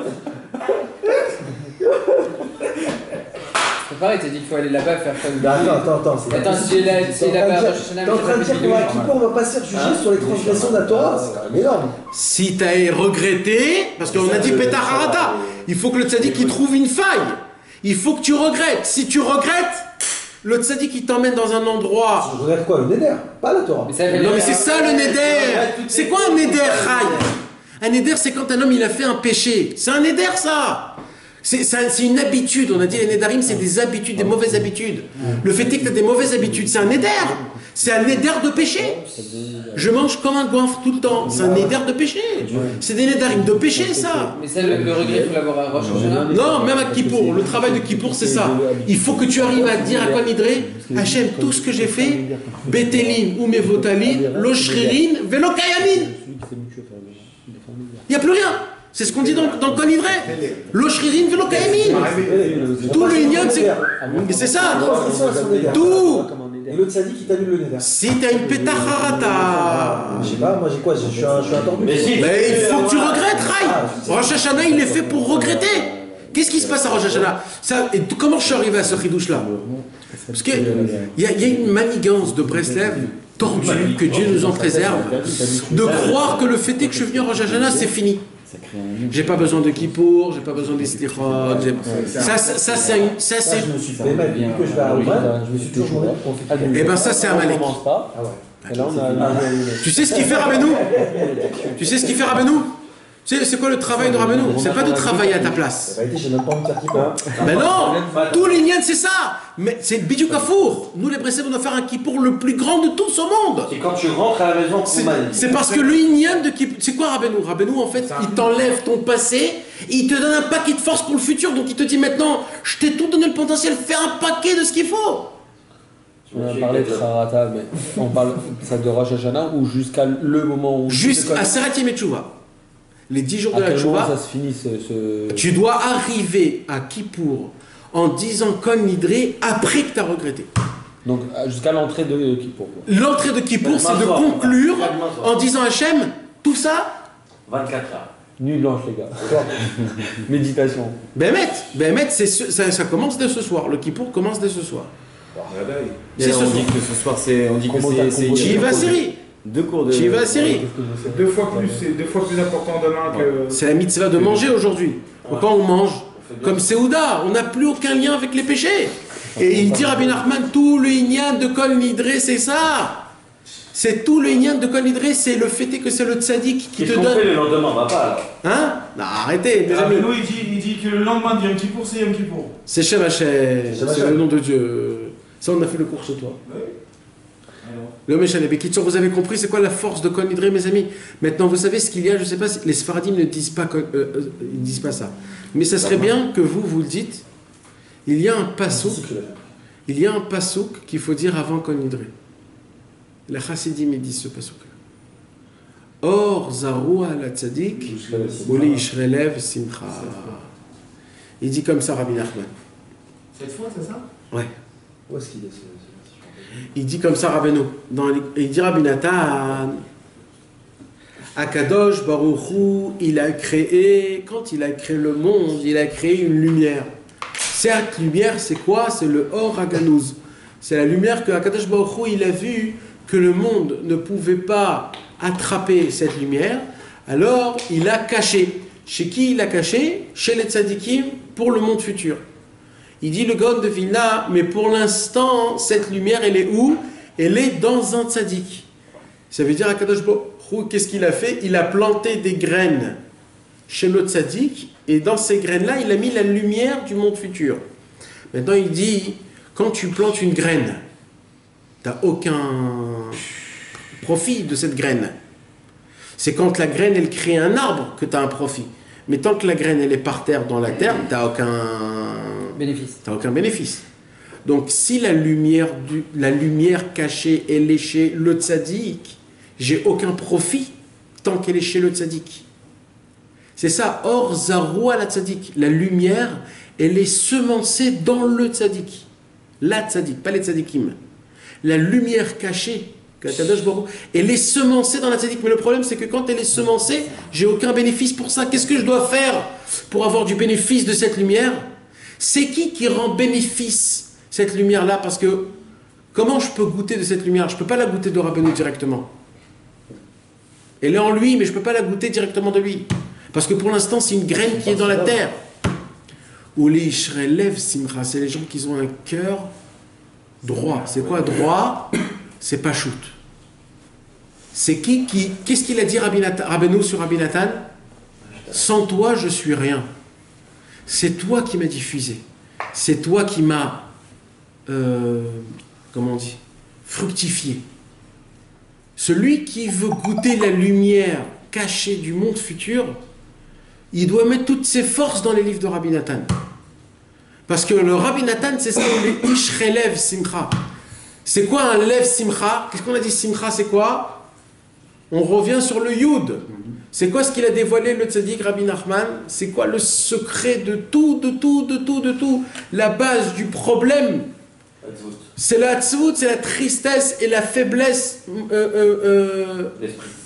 C'est pareil, t'as dit qu'il faut aller là-bas faire comme. Attends. Attends, si là-bas à Rosh Hashanah, t'es en train de dire qu'à Kippour, on va pas se faire juger sur les transgressions de la Torah. C'est quand même énorme. Si tu as regretté, parce qu'on a dit Pétar Harata, il faut que le tzaddik il trouve une faille. Il faut que tu regrettes. Si tu regrettes, le tzaddik il t'emmène dans un endroit. Je regrette quoi? Le neder, pas la Torah. Non mais c'est ça le neder. C'est quoi un neder, Rai? Un neder, c'est quand un homme il a fait un péché. C'est un neder ça. C'est une habitude. On a dit les Nedarim, c'est des habitudes, des mauvaises habitudes. Le fait est que tu as des mauvaises habitudes, c'est un Neder. C'est un Neder de péché. Je mange comme un goinfre tout le temps. C'est un Neder de péché. C'est des Nedarim de péché, ça. Mais ça, le regret, il faut l'avoir à Rosh Hashanah. Non, même à Kippour. Le travail de Kippour, c'est ça. Il faut que tu arrives à dire à Kohen Nidré, Hachem, tout ce que j'ai fait, Betelim ou Mevotalim, Lo Shririn, Velo Kayamin. Il n'y a plus rien. C'est ce qu'on dit dans le Kohen Nidré. Lo Shririn, Velo Kayamin. Tout le Inyan, c'est ça. Tout. Et l'autre tzaddik, il t'annule le neder. Si t'as une pétacharata. Je sais pas, moi j'ai quoi? Je suis un tordu. Mais si. Mais il faut que tu regrettes, Rai. Rosh Hashanah, il est fait pour regretter. Qu'est-ce qui se passe à Rosh Hashanah? Et comment je suis arrivé à ce chidouche-là? Parce qu'il y a une manigance de Breslev tordue, que Dieu nous en préserve, de croire que le fait est que je suis venu à Rosh Hashanah, c'est fini. J'ai pas besoin de Kippour, j'ai pas besoin des Slichot. Ça c'est une. Ça c'est. Je me suis fait mal. Depuis que je vais à Ouman, je me suis toujours demandé pourquoi on fait. Eh ben ça c'est Amalek. Ah ouais. Et là, on a... Tu sais ce qu'il fait Rabbeinu? Tu sais ce qu'il fait Rabbeinu? C'est quoi le travail de Rabbeinu? C'est pas de travailler à ta place. En réalité, j'ai même pas envie de faire Kippour. Mais non! Tous les Nyan, c'est ça! Mais c'est Bidou Kafour! Nous, les Bressés, on doit faire un Kippour le plus grand de tous au monde! C'est quand tu rentres à la maison, C'est parce que le Nyan de Kippour. C'est quoi Rabbeinu? Rabbeinu, en fait, il t'enlève ton passé, il te donne un paquet de force pour le futur, donc il te dit maintenant, je t'ai tout donné le potentiel, fais un paquet de ce qu'il faut! On a parlé de Harata, mais on parle ça de Rosh Hashanah ou jusqu'à le moment où... Jusqu'à Seratim et Tchouva. Les 10 jours de la Tchouva. Ça se finit Tu dois arriver à Kippour en disant Kohen Nidré après que tu as regretté. Donc jusqu'à l'entrée de Kippour. L'entrée de Kippour, c'est de conclure en disant Hachem, tout ça. 24 heures. Nuit blanche, les gars. Méditation. Bémet, ça commence dès ce soir. Le Kippour commence dès ce soir. C'est ce soir. On dit que ce soir, c'est Shiva Série. 2 cours de... Shiva Série. C'est 2 fois plus important demain que... C'est la mitzvah de manger aujourd'hui. Quand on mange, comme Seouda, on n'a plus aucun lien avec les péchés. Et il dit Rabbi Nachman, tout le Inyan de Kol Nidré, c'est ça. C'est tout le Inyan de Kol Nidré, c'est le fait que c'est le tzaddik qui te donne... Qu'est-ce qu'on fait le lendemain? On va pas alors. Hein? Non, arrêtez, mes amis. Rabbeinu, il dit que le lendemain de Yom Kippour, c'est Yom Kippour. C'est Shem Hashem, c'est le nom de Dieu. Ça, on a fait le cours chez toi. Le Méchané. Bekitsour, vous avez compris c'est quoi la force de Kol Nidré, mes amis? Maintenant, vous savez ce qu'il y a, je ne sais pas, les Sfaradim ne disent pas, ils disent pas ça. Mais ça serait bien que vous le dites. Il y a un pasouk qu'il faut dire avant Kol Nidré. La Chassidim, ils disent ce pasouk-là. Or, Zaroua la Tzadik, Oli Ishrelev Simcha. Il dit comme ça, Rabbi Nachman. Cette fois, c'est ça? Ouais. Où est-ce qu'il est Il dit comme ça, Rabbeinu. Il dit Rabbi Nathan, Akadosh Baruch Hu, il a créé, quand il a créé le monde, il a créé une lumière. Cette lumière, c'est quoi? C'est le Or Haganouz. C'est la lumière que Akadosh Baruch Hu, il a vu que le monde ne pouvait pas attraper cette lumière, alors il a caché. Chez qui il a caché? Chez les tzadikim, pour le monde futur. Il dit le Gaon de Vilna, mais pour l'instant, cette lumière, elle est où? Elle est dans un tzaddik. Ça veut dire à Kadosh Baruch Hu, qu'est-ce qu'il a fait? Il a planté des graines chez le tzaddik, et dans ces graines-là, il a mis la lumière du monde futur. Maintenant, il dit, quand tu plantes une graine, tu n'as aucun profit de cette graine. C'est quand la graine, elle crée un arbre que tu as un profit. Mais tant que la graine, elle est par terre dans la terre, tu n'as aucun bénéfice. Donc, si la lumière cachée, elle est chez le tzaddik, j'ai aucun profit tant qu'elle est chez le tzaddik. C'est ça, or zaroua la tzaddik. La lumière, elle est semencée dans le tzaddik. La tzaddik, pas les tzaddikim. La lumière cachée, elle est semencée dans la tzaddik. Mais le problème, c'est que quand elle est semencée, j'ai aucun bénéfice pour ça. Qu'est-ce que je dois faire pour avoir du bénéfice de cette lumière? C'est qui rend bénéfice cette lumière-là? Parce que comment je peux goûter de cette lumière? Je ne peux pas la goûter de Rabbeinu directement. Elle est en lui, mais je ne peux pas la goûter directement de lui. Parce que pour l'instant, c'est une graine qui est dans la terre. Ou les Ishrelev Simcha, c'est les gens qui ont un cœur droit. C'est quoi droit? C'est pas shoot. C'est qu'est-ce qu'il a dit Rabbeinu sur Rabbi Nathan? Sans toi, je suis rien. c'est toi qui m'as diffusé. C'est toi qui m'as, comment on dit, fructifié. Celui qui veut goûter la lumière cachée du monde futur, il doit mettre toutes ses forces dans les livres de Rabbi Nathan. Parce que le Rabbi Nathan, c'est ça, le Ishrelev Simcha. C'est quoi un Lev Simcha? Qu'est-ce qu'on a dit Simcha, c'est quoi? On revient sur le Yud. C'est quoi ce qu'il a dévoilé le tzaddik Rabbi Nachman? C'est quoi le secret de tout? La base du problème, c'est la tzvut, c'est la tristesse et la faiblesse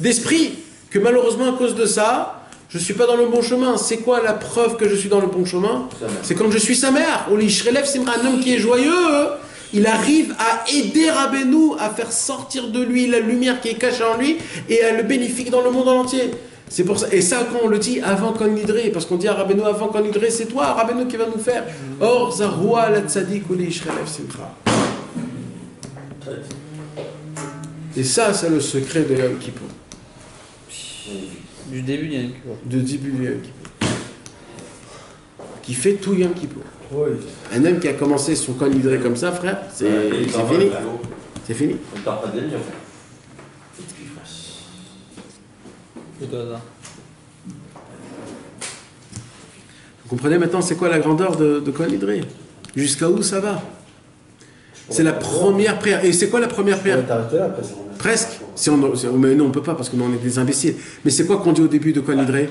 d'esprit. Que malheureusement, à cause de ça, je ne suis pas dans le bon chemin. C'est quoi la preuve que je suis dans le bon chemin? C'est quand je suis sa mère. Un homme qui est joyeux, il arrive à aider Rabbeinu à faire sortir de lui la lumière qui est cachée en lui et à le bénéfique dans le monde entier. C'est pour ça. Et ça, quand on le dit avant Kol Nidre, parce qu'on dit à Rabbeinu avant Kol Nidre, c'est toi, Rabbeinu, qui va nous faire. Or, Zaroua la tzadik ou l'Ishrelev Simcha. Et ça, c'est le secret de Yom Kippour. Du début du Yom Kippour. Du début du Yom Kippour. Qui fait tout Yom Kippour. Oui. Un homme qui a commencé son Kol Nidre comme ça, frère, c'est fini. C'est fini. On ne part pas de dire. Vous comprenez maintenant c'est quoi la grandeur de Kol Nidre? Jusqu'à où ça va? C'est la première prière. Et c'est quoi la première prière? Là, presque. Mais non, on ne peut pas parce que nous on est des imbéciles. Mais c'est quoi qu'on dit au début de Kol Nidre?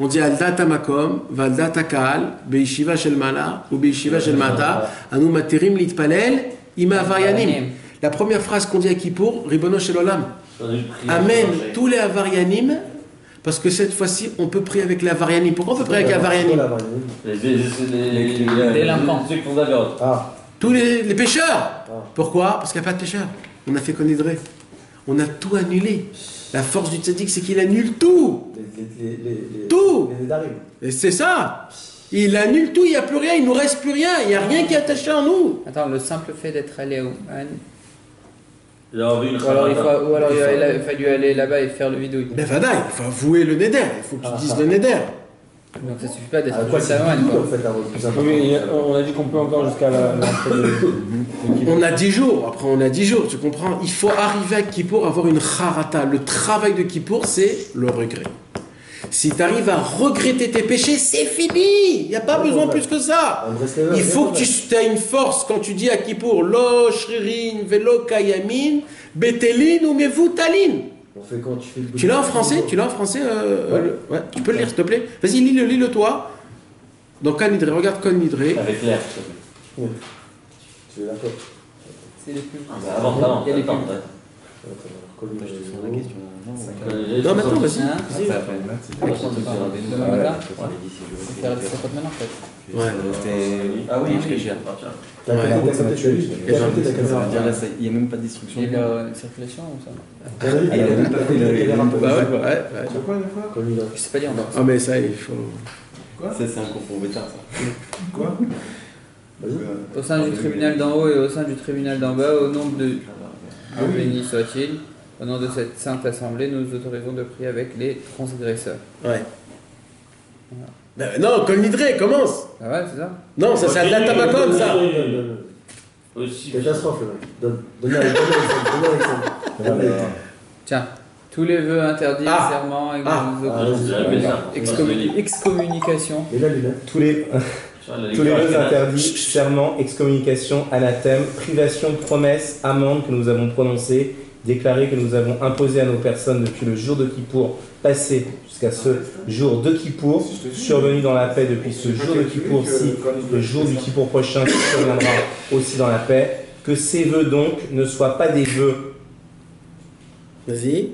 On dit Aldat Makom, Valdat Akal, Beishiva Shel Mala, ou Beishiva Shel Mata, Anu Materim Litpalel, Ima Avarianim. La première phrase qu'on dit à Kippour, Ribono Shel Olam. Amen tous les Avarianim, parce que cette fois-ci, on peut prier avec les Avarianim. Pourquoi on peut prier avec les Avarianim? Les délinquants. Ceux qui font d'ailleurs. Tous les pécheurs. Pourquoi? Parce qu'il n'y a pas de pécheurs. On a fait Kol Nidre. On a tout annulé. La force du tzaddik, c'est qu'il annule tout. Tout. Et c'est ça. Il annule tout, il n'y a plus rien, il ne nous reste plus rien. Il n'y a rien qui est attaché en nous. Attends, le simple fait d'être allé au Han. Il a envie une Ou alors il a fallu aller là-bas et faire le vidouille. Ben Vadaï, il faut avouer le Neder. Il faut que tu dises le Neder. Donc ça suffit pas d'être c'est à Han, quoi. en fait, On a dit qu'on peut encore jusqu'à l'entrée de... On a 10 jours, après on a 10 jours, tu comprends? Il faut arriver à Kippour, avoir une charata. Le travail de Kippour, c'est le regret. Si tu arrives à regretter tes péchés, c'est fini. Il n'y a pas besoin plus que ça. Il faut que tu aies une force quand tu dis à Kippour, Lo shririn velo kayamin, betelin ou mevutalin. On fait quand tu fais le... Tu l'as en français? Tu l'as en français ouais. Tu peux le lire, s'il te plaît? Vas-y, lis-le toi. Donc, Kol Nidre, regarde Kol Nidre. Avec l'air. Oui. Tu es d'accord? C'est les plus. Avant. Il y a les plus. Non, maintenant, vas-y. Faire des 50 maintenant, en fait. Ouais. Ah oui, je l'ai. Il n'y a même pas de destruction. Il y a une circulation ou ça? Il a même pas fait le. Ouais. Je sais pas dire encore. Ah, mais ça, il faut. Ça, c'est un cours pour bêtard, ça. Quoi? Au sein du tribunal d'en haut et au sein du tribunal d'en bas, au nom de béni soit-il, au nom de cette sainte assemblée, nous autorisons de prier avec les transgresseurs. Ouais. Non, Kol Nidre, commence. Ah ouais, c'est ça? Non, ça c'est Aldat Makom, ça. Aussi. Catastrophe, le mec. Donne l'exemple. Tiens, tous les vœux interdits, serments, excommunication. Tous les vœux interdits, serments, excommunication, anathème, privation, promesses, amendes que nous avons prononcées, déclarées que nous avons imposées à nos personnes depuis le jour de Kippour passé jusqu'à ce jour de Kippour, survenu dans la paix depuis ce jour de Kippour, si le jour du Kippour prochain qui surviendra aussi dans la paix, que ces vœux donc ne soient pas des vœux. Vas-y.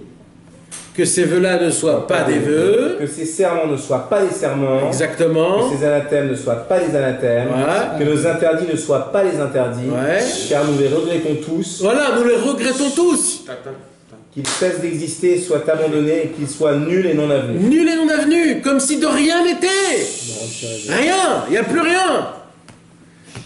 Que ces vœux-là ne soient pas des vœux. Que ces serments ne soient pas des serments. Exactement. Que ces anathèmes ne soient pas des anathèmes. Ouais. Que nos interdits ne soient pas les interdits. Ouais. Car nous les regrettons tous. Voilà, nous les regrettons tous. Qu'ils cessent d'exister, soient abandonnés et qu'ils soient nuls et non avenus. Nuls et non avenus, comme si de rien n'était. Rien, il n'y a plus rien.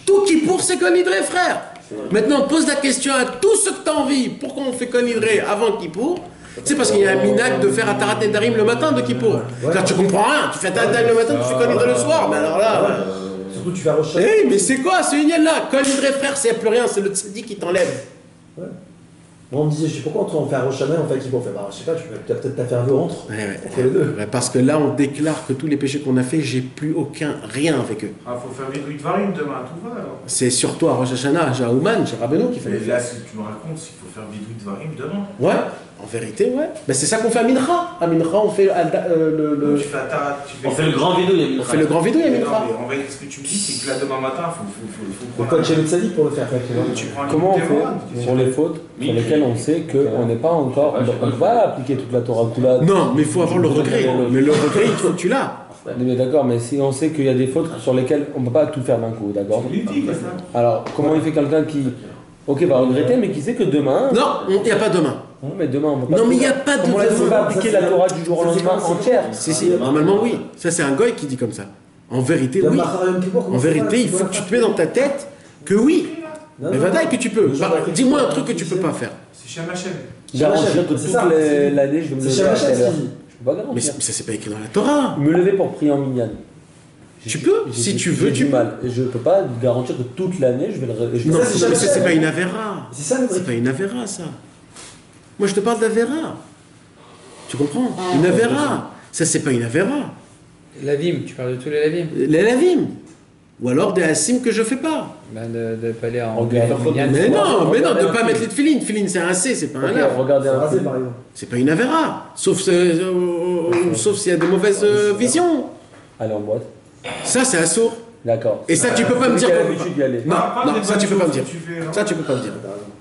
Tout Kippour, c'est Kol Nidre, frère. Maintenant, pose la question à tous ceux que tu as envie. Pourquoi on fait Kol Nidre avant Kippour? C'est parce qu'il y a un minag de faire Atarat Nedarim le matin de Kippour. Car tu comprends rien, tu fais Atarat Nedarim le matin, tu fais Kol Nidre le soir. Mais alors là. Surtout, tu fais Rosh Hashanah. Eh, mais c'est quoi ce union là? Kol Nidre frère, c'est plus rien, c'est le tzaddik qui t'enlève. Ouais. Moi, on me disait, je sais pourquoi on fait un Rosh Hashanah, on fait Kippour. On fait, bah, je sais pas, tu as peut-être ta faire entre. On fait les deux. Ouais, parce que là, on déclare que tous les péchés qu'on a fait, j'ai plus rien avec eux. Ah, faut faire Vidui Dvarim demain, tout va alors. C'est surtout à Rosh Hashanah, j'ai Ouman, j'ai Rabbeinu qui fallait Mais là, faire. si tu me racontes, il faut faire Vidui Dvarim demain. Ouais, en vérité, ouais. Ben, c'est ça qu'on fait à Mincha. À Mincha, on fait le. Tu fais Atarat, On fait le grand vidéo, il y a On fait le grand vidéo, il y a Non, Mincha. mais en vrai, ce que tu me dis, c'est que là, demain matin, On colle chez le Tzadik pour le faire. tu prends Comment on les fait pour les fautes sur lesquelles on sait qu'on n'est pas encore. On va appliquer toute la Torah Kula. Non, mais il faut avoir le regret. Mais le regret, il faut que tu l'as. Mais d'accord, mais si on sait qu'il y a des fautes sur lesquelles on ne peut pas tout faire d'un coup, d'accord? Alors, comment il fait quelqu'un qui, ok, va regretter, mais qui sait que demain. Non, il n'y a pas demain. Non, mais demain, on peut pas. Non, mais il n'y a pas de Comment on ne peut pas appliquer la Torah du jour au lendemain entière? Si, normalement, oui. Ça, c'est un goy qui dit comme ça. En vérité, oui. En vérité, il faut que tu te mets dans ta tête que oui. Mais vadaï que tu peux. Bah, dis-moi un truc que tu peux pas faire. C'est Shem Hashem. Garantir que toute l'année, je vais me lever à telle heure. Je peux pas Mais garantir. ça, c'est pas écrit dans la Torah. Me lever pour prier en minyan. Tu peux, si tu veux, tu du peux. mal. Et je peux pas garantir que toute l'année, je vais le. Non, mais ça, c'est pas une avéra. C'est ça le C'est pas une avéra, ça. Moi, je te parle d'avéra. Tu comprends? Une avéra. Ça, c'est pas une avéra. Lavim, tu parles de tous les lavim. Les lavim. Ou alors des asim que je fais pas. Ben de pas aller en Mais non, de pas mettre les tefilines. Tefilines, c'est un C, c'est pas un lave. Regardez un Rasé film. par exemple. C'est pas une avéra. Sauf s'il y a des mauvaises visions. Aller en boîte. Ça, c'est un sourd. D'accord. Et ça, tu peux pas me dire. Qui a l'habitude d'y aller. Non, ça, tu peux pas me dire. Ça, tu peux pas me dire.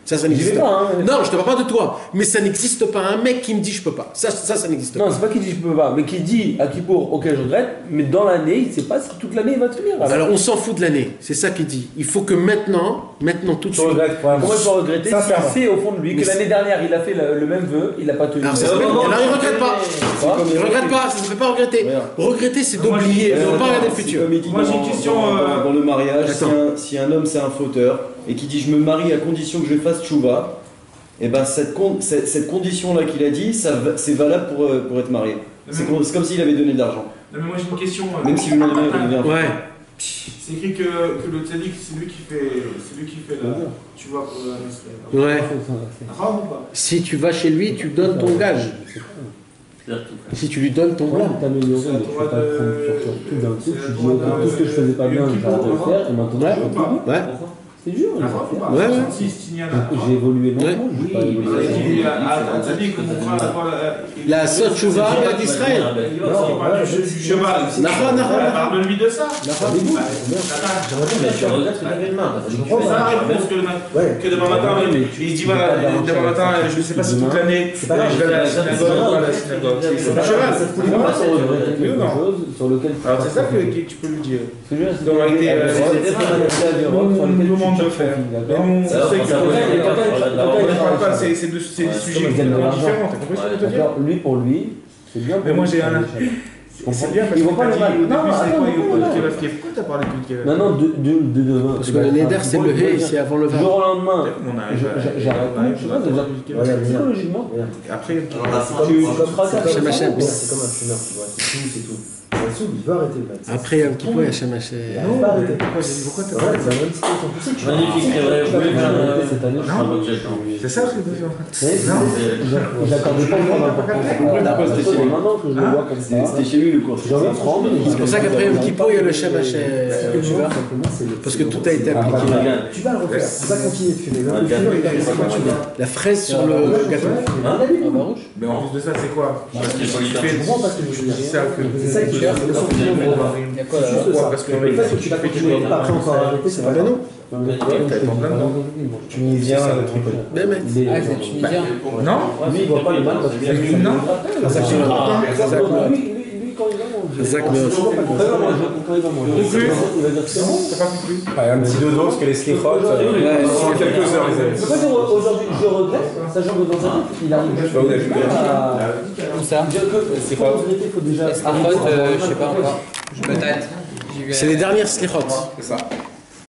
Ça n'existe vais pas. pas, hein. Non, je te parle pas de toi. Mais ça n'existe pas. Un mec qui me dit je peux pas. Ça n'existe pas. Non, c'est pas qu'il dit je peux pas, mais qui dit à Kippour, ok, je regrette, mais dans l'année, il sait pas si toute l'année il va tenir. Alors on s'en fout de l'année. C'est ça qu'il dit. Il faut que maintenant tout de Je suite. regrette, vraiment. Comment il peut regretter Sincèrement. s'il sait au fond de lui que l'année dernière il a fait le même vœu, il l'a pas tenu. Alors, ça s'appelle- alors, il regrette pas. Il regrette pas. Ça ne fait pas regretter. Regretter, c'est d'oublier. Ne pas regarder le futur. Comme il dit Moi, j'ai une question, dans le mariage, Attends. si un homme c'est un fauteur et qui dit je me marie à condition que je fasse tchouva, et ben cette condition là qu'il a dit, c'est valable pour être marié. C'est comme s'il avait donné de l'argent. Non, mais moi j'ai une question. Même si le lendemain il devient. Ouais. C'est écrit que le tzaddik, c'est lui qui fait la. Tu vois, pour la Nestlé. Ouais. Haram ou pas? Si tu vas chez lui, tu donnes ton gage. Si tu lui donnes ton Comment gage. t'améliorer, mais tu peux pas prendre sur tout d'un coup, tu dis ok, tout ce que je faisais pas bien, j'ai arrêté de le faire, et maintenant je fais tout. Ouais. C'est dur, les Haram ou affaires. pas? Ouais, ouais. 66, Tignan. J'ai évolué longtemps, je vais pas évoluer. Il a tzaddik, on comprend La Sot Chouva d'Israël. Non, pas du cheval. Nahon, Nahon. Parle-lui de ça. Tu regrettes également. C'est ça la réponse que demain matin, il dit voilà, demain matin, je ne sais pas si toute l'année, je vais aller à la synagogue ou pas à la synagogue. C'est le cheval. Tu peux pas se regretter Oui ou quelque non? chose sur lequel Alors c'est ça que tu peux lui dire. Ce que je veux dire, c'est Dans la réalité, nous demande de faire. Mais nous, c'est ça qui c'est des sujets complètement différents. T'as compris ce que je veux te dire? D'accord, lui pour lui, c'est bien. Mais moi j'ai un. C'est bien parce Il que voit pas t'as le dit mal. au début c'est quoi Non, pourquoi t'as parlé de Kevin? Non, non, de demain. Parce que le neder, c'est le hé, c'est avant le Du jour va. au lendemain, On arrive j'arrête tout, je sais pas, déjà, psychologiquement. Après, Tu fracasses. Shem Hashem. C'est comme un fumeur, tu vois. C'est tout. Il va arrêter le mal. Après Yom Kippour, il y a Shem Hashem. Il va arrêter. pourquoi t'as Ouais, c'est la même situation. Tu sais que tu vas Magnifique, c'est vrai. Tu vas arrêter cette année, je Non, C'est ça ce que tu fais. j'accordais pas autant d'importance. C'est maintenant que je le vois comme ça. C'était chez lui le cours. J'ai envie de prendre. C'est pour ça qu'après Yom Kippour, il y a le Shem Hashem. Parce que tout a été appliqué. Tu vas le refaire. Tu vas continuer de fumer. Le fumeur, il va rester quoi, tu vas. La fraise sur le gâteau. Mais en plus de ça, c'est quoi? Parce que tu Je fais comprends pas ce que je veux dire. ça que. C'est ça qui est cher. Il y a quoi là? Juste ça. Parce que Le fait que tu vas continuer, pas après encore arrêter, c'est pas grave. Tunisien, Tripoli. Mehmet. Ah, c'est tunisien. Non? Lui, il voit pas le mal parce que Non? Lui, quand il va manger. Zach Quand il va manger, il va dire c'est bon. T'as pas compris? Un petit dodo, parce que les slichot, En quelques heures, les amis. Je peux pas dire aujourd'hui je regrette, sachant que dans un an, il arrive à. Où ça? C'est pas regretter, il faut déjà. Escarpot, je sais pas encore. Peut-être. J'y vais. C'est les dernières slichot. C'est ça.